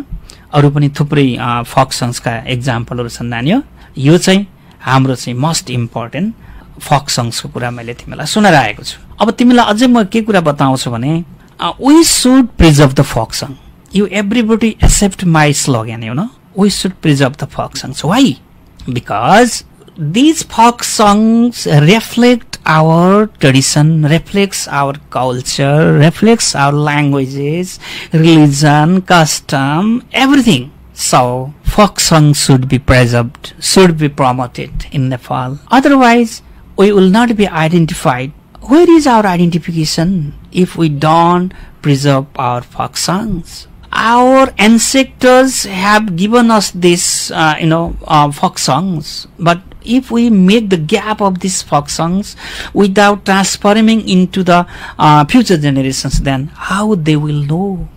अरु पनि थुप्रै फोक सङ्सका एक्जाम्पलहरु छन् नानीहरु यो चाहिँ हाम्रो चाहिँ मोस्ट इम्पोर्टेन्ट फोक सङ्सको कुरा मैले तिमीलाई सुनाइरहेको छु अब तिमीलाई अझै म के कुरा बताउँछु भने we should preserve the folk song you everybody accept my slogan you know we should preserve the folk songs why because these folk songs reflect our tradition, reflects our culture, reflects our languages, religion, custom, everything. So, folk songs should be preserved, should be promoted in Nepal. Otherwise, we will not be identified. Where is our identification if we don't preserve our folk songs? Our ancestors have given us this, folk songs, but if we make the gap of these folk songs without transforming into the future generations, then how they will know?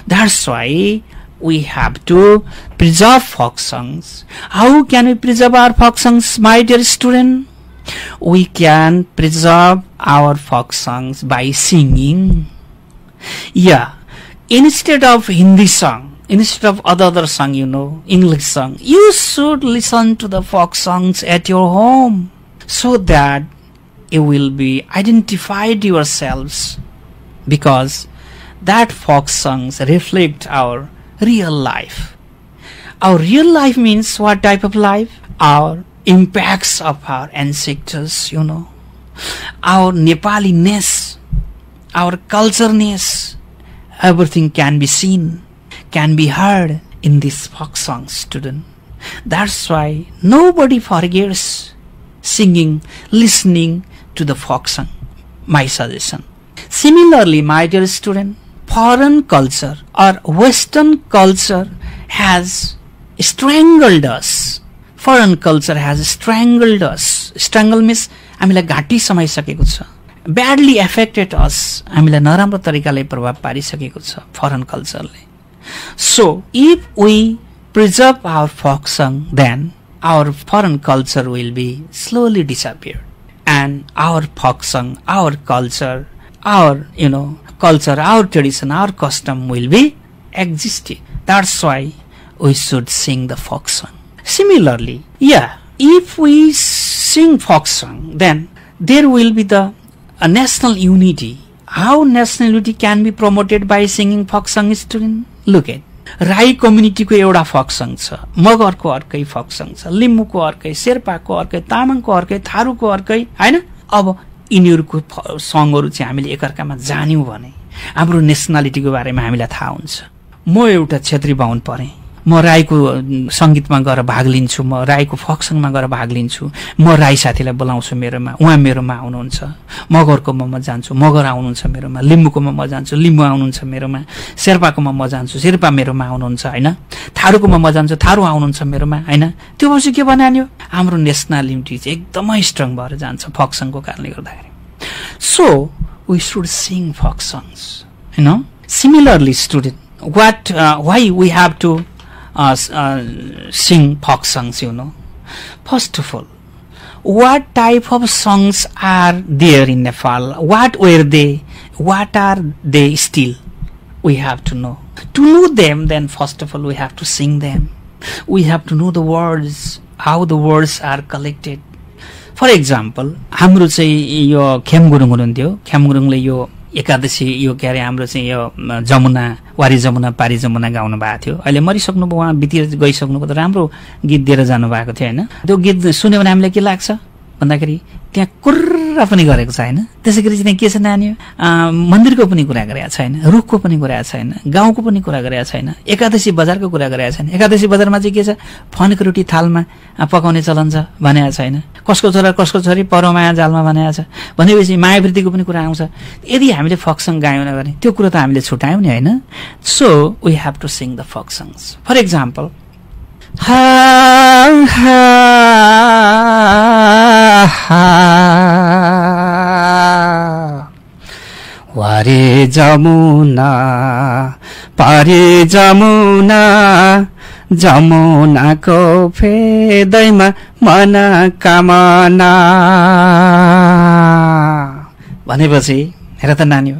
That's why we have to preserve folk songs. How can we preserve our folk songs, my dear student? We can preserve our folk songs by singing. Yeah, instead of Hindi song, instead of other song, you know, English song, you should listen to the folk songs at your home so that you will be identified yourselves, because that folk songs reflect our real life. Our real life means what type of life? Our impacts of our ancestors, you know, our Nepaliness, our cultureness, everything can be seen, can be heard in this folk song, student. That's why nobody forgets singing, listening to the folk song. My suggestion. Similarly, my dear student, foreign culture or Western culture has strangled us. Foreign culture has strangled us. Strangle means हामीलाई घाँटी समाइसकेको छ. Badly affected us. हामीलाई नराम्रो तरिकाले प्रभाव पारिसकेको छ foreign cultureले. So, if we preserve our folk song, then our foreign culture will be slowly disappear, and our folk song, our culture, our culture, our tradition, our custom will be existing. That's why we should sing the folk song. Similarly, if we sing folk song, then there will be the national unity. How national unity can be promoted by singing folk song, student? Look at राई कम्युनिटीको एउटा fuck सङ छ, मगरको अर्कै fuck सङ छ, लिम्बूको अर्कै, शेर्पाको अर्कै, तामाङको अर्कै, थारूको अर्कै, हैन? अब यिनीहरूको सङहरू चाहिँ हामीले एकअर्कामा जान्यौं भने हाम्रो नेसनालिटीको बारेमा हामीलाई थाहा हुन्छ। म एउटा क्षेत्री बाहुन परे, म राईको संगीतमा गएर भाग लिन्छु, म राईको फक्सङमा गएर भाग लिन्छु, म राई साथीलाई बोलाउँछु मेरोमा, उहाँ मेरोमा आउनुहुन्छ, मगरकोमा म जान्छु, मगर आउनुहुन्छ मेरोमा, लिम्बूकोमा म जान्छु, लिम्बू आउनुहुन्छ मेरोमा, शेर्पाकोमा म जान्छु, शेर्पा मेरोमा आउनुहुन्छ, हैन? थारूकोमा म जान्छु, थारू आउनुहुन्छ मेरोमा, हैन? त्यो पछि के बनान्यो? हाम्रो नेसनालिटी चाहिँ एकदमै स्ट्रङ भएर जान्छ फक्सङको कारणले गर्दाखेरि। So we should sing folk songs, you know. Similarly, student, why we have to sing folk songs, you know? First of all, what type of songs are there in Nepal? What were they? What are they still? We have to know. To know them, then first of all, we have to sing them. We have to know the words, how the words are collected. For example, हाम्रो चाहिँ यो खेम गुरुङ हुनुहुन्थ्यो, खेम गुरुङले यो एकादशी यो के अरे हाम्रो चाहिँ यो जमुना वारी जमुना पारी जमुना गाउनु भएको थियो। अहिले मरिसक्नुभयो, उहाँ बितेर गइसक्नुभयो, त राम्रो गीत दिएर जानु भएको थियो, हैन? त्यो गीत सुन्यो भने हामीलाई के लाग्छ भन्दाखेरि त्यहाँ कुर्रा पनि गरेको छ, हैन? त्यसैगरी चाहिँ के छ नानी, मन्दिरको पनि कुरा गरेको छैन, रुखको पनि कुरा छैन, गाउँको पनि कुरा गरेको छैन, एकादशी बजारको कुरा गरेको छैन। एकादशी बजारमा चाहिँ के छ, फनको रोटी थालमा पकाउने चलन छ भनेको छैन, कसको छोरा कसको छोरी परमाया जालमा भनेको छ भनेपछि मायावृत्तिको पनि कुरा आउँछ। यदि हामीले folk song गायौँ भने त्यो कुरा त हामीले छुटायौँ नि, हैन? So we have to sing the folk songs. For example, ha ha ha ware jamuna pare jamuna जमुनाको फेदैमा मनोकामना भनेपछि हेर त नानी हो,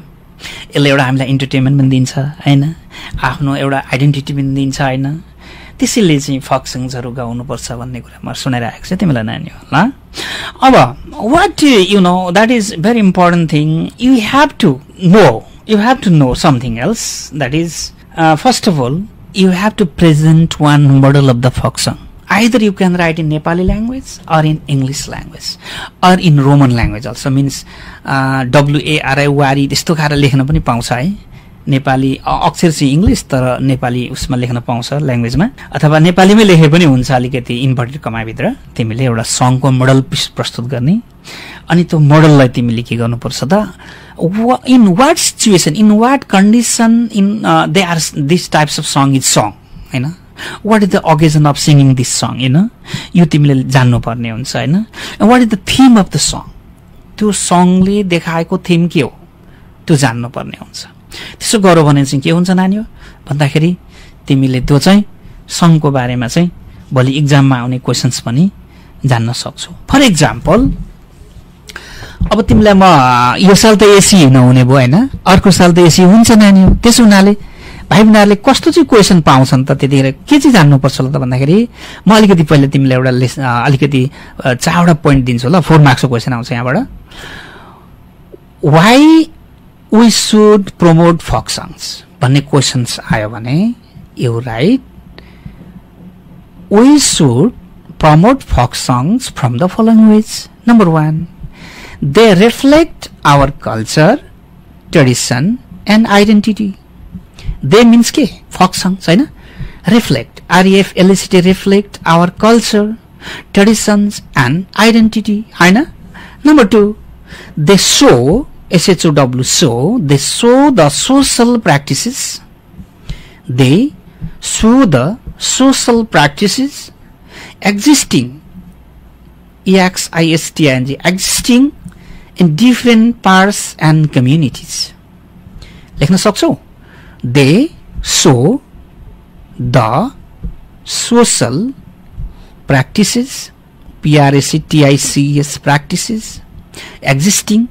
यसले एउटा हामीलाई इन्टरटेनमेन्ट पनि दिन्छ, हैन? आफ्नो एउटा आइडेन्टिटी पनि दिन्छ, हैन? त्यसैले चाहिँ folk songs-हरु गाउनुपर्छ भन्ने कुरा म सुनाइरहेको छु तिमीलाई नानी हो, ल? अब what you know, that is very important thing. You have to know something else, that is first of all you have to present one model of the folk song. Either you can write in Nepali language or in English language or in Roman language also, means WARI वारी त्यस्तो खाएर लेख्न पनि पाउँछ है। नेपाली अक्षर चाहिँ English तर नेपाली उसमा लेख्न पाउँछ ल्याङ्ग्वेजमा, अथवा नेपालीमै लेखे पनि हुन्छ अलिकति इन्भर्टेड कमा भित्र। तिमीले एउटा सङको मोडल प्रस्तुत गर्ने, अनि त्यो मोडललाई तिमीले के गर्नुपर्छ त, in what situation, in what condition they are this types of song is song, Hahn? What is the occasion of singing this song, हैन? यो तिमीले जान्नु पर्ने हुन्छ, हैन? And what is the theme of the song, त्यो सङले देखाएको theme के हो त्यो जान्नु पर्ने हुन्छ। त्यसो गर्यो भने चाहिँ के हुन्छ नानी हो भन्दाखेरि तिमीले त्यो चाहिँ सङको बारेमा चाहिँ भोलि एक्जाममा आउने क्वेशन्स पनि जान्न सक्छौ। फर एक्जाम्पल, अब तिमीलाई म यो साल त एसी नहुने भयो, हैन? अर्को साल त एसी हुन्छ नानी हो। त्यसो हुनाले भाइ बहिनीहरुले कस्तो चाहिँ क्वेशन पाउँछन् त, त्यतिखेर के चाहिँ जान्नुपर्छ ल त भन्दाखेरि म अलिकति पहिले तिमीलाई एउटा अलिकति 4वटा पोइन्ट दिन्छु ल। 4 मार्क्सको क्वेशन आउँछ यहाँबाट। Why we should promote folk songs भन्ने क्वेशन्स आयो भने you write, we should promote folk songs from the following ways. Number 1, they reflect our culture, tradition and identity. They means के folk songs, Hahn? Reflect, REFLECT, reflect our culture, traditions and identity, Hahn? Number 2, they show, SHOW, show, they show the social practices. They show the social practices existing, EXISTING, existing in different parts and communities. लेख्न सक्छौ? They show the social practices, PRACTICS, practices existing,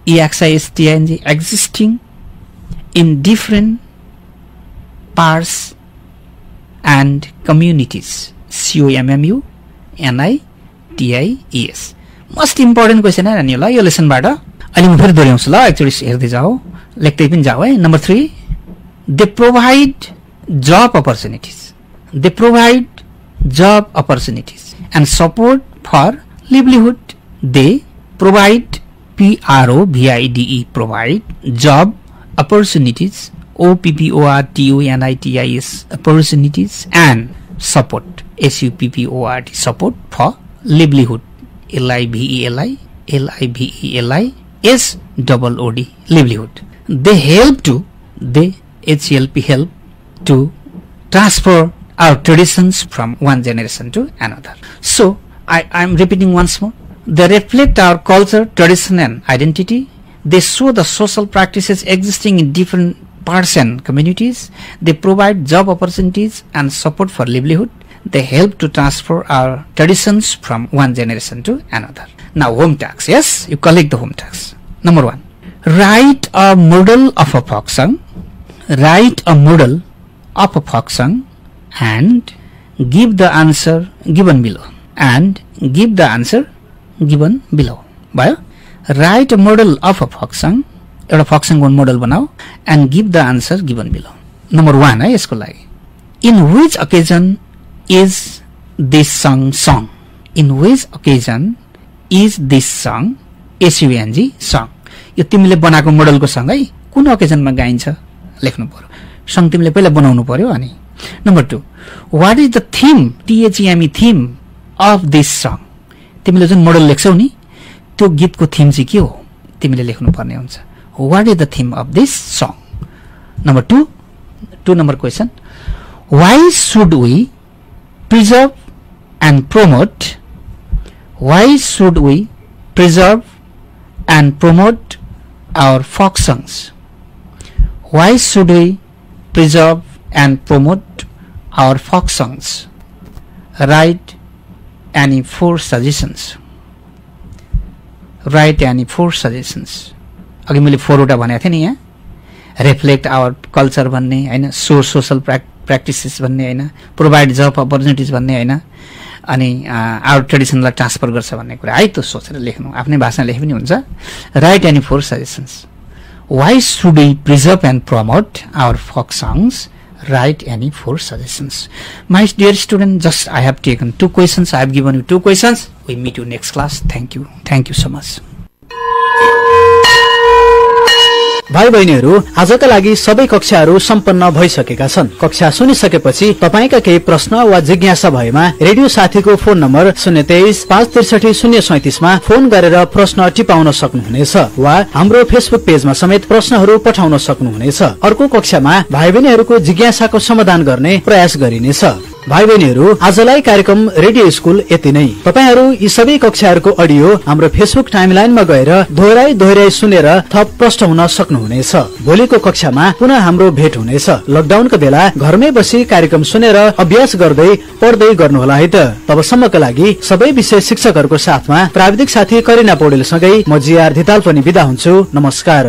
EXISTING, existing in different parts and communities, COMMUNITIES, most important question है नानी ल यो लेसनबाट अहिले म फेरि दोहोऱ्याउँछु ल एकचोटि हेर्दै जाऊ लेख्दै पनि जाऊ है number 3 they provide job opportunities they provide job opportunities and support for livelihood they provide PROVIDE provide job opportunities OPPORTUNITIS opportunities and support SUPPORT support for livelihood LIVELI SOOD livelihood they HELP to transfer our traditions from one generation to another. So I'm repeating once more. They reflect our culture, tradition and identity. They show the social practices existing in different parts and communities. They provide job opportunities and support for livelihood. They help to transfer our traditions from one generation to another. Now home task. Yes, you collect the home task. Number 1. Write a model of a folk song. Write a model of a folk song and give the answer given below. And give the answer given below. भयो write a model of a folk song एउटा folk song को model बनाओ and give the answer given below. Number 1 है यसको लागि in which occasion is this song sung? In which occasion is this song SUNG song? यो तिमीले बनाएको मोडलको सङ है कुन ओकेजनमा गाइन्छ लेख्नु पर्यो सङ तिमीले पहिला बनाउनु पर्यो अनि number 2 what is the theme THEME theme of this song? तिमीले जुन मोडल लेख्छौ नि त्यो गीतको थीम चाहिँ के हो तिमीले लेख्नु पर्ने हुन्छ what is the theme of this song? Number 2 number question why should we preserve and promote our folk songs? Why should we preserve and promote our folk songs? Write any 4 suggestions. Write any 4 suggestions. अघि मैले 4 वटा भनेको थिएँ नि यहाँ reflect our culture भन्ने हैन social practices भन्ने हैन provide job opportunities भन्ने हैन अनि आवर ट्रेडिसनलाई ट्रान्सफर गर्छ भन्ने कुरा है त सोचेर लेख्नु आफ्नै भाषामा लेखे पनि हुन्छ right any 4 suggestions why should we preserve and promote our folk songs? Write any 4 suggestions. My dear student, just I have taken 2 questions. I have given you 2 questions. We meet you next class. Thank you so much. भाइ बहिनीहरू आजका लागि सबै कक्षाहरू सम्पन्न भइसकेका छन् कक्षा सुनिसकेपछि तपाईका केही प्रश्न वा जिज्ञासा भएमा रेडियो साथीको फोन नम्बर 023-563-037 मा फोन गरेर प्रश्न टिपाउन सक्नुहुनेछ वा हाम्रो फेसबुक पेजमा समेत प्रश्नहरू पठाउन सक्नुहुनेछ अर्को कक्षामा भाइ बहिनीहरूको जिज्ञासाको समाधान गर्ने प्रयास गरिनेछ भाइ बहिनीहरू आजलाई कार्यक्रम रेडियो स्कुल यति नै तपाईहरू यी सबै कक्षाहरूको अडियो हाम्रो फेसबुक टाइमलाइनमा गएर दोहोर्याई सुनेर थप प्रश्न हुन सक्नुहुनेछ भोलिको कक्षामा पुनः हाम्रो भेट हुनेछ लकडाउनको बेला घरमै बसी कार्यक्रम सुनेर अभ्यास गर्दै पढ्दै गर्नुहोला है त तबसम्मका लागि सबै विषय शिक्षकहरूको साथमा प्राविधिक साथी करिना पौडेल सँगै म जिआर धिताल पनि बिदा हुन्छु नमस्कार।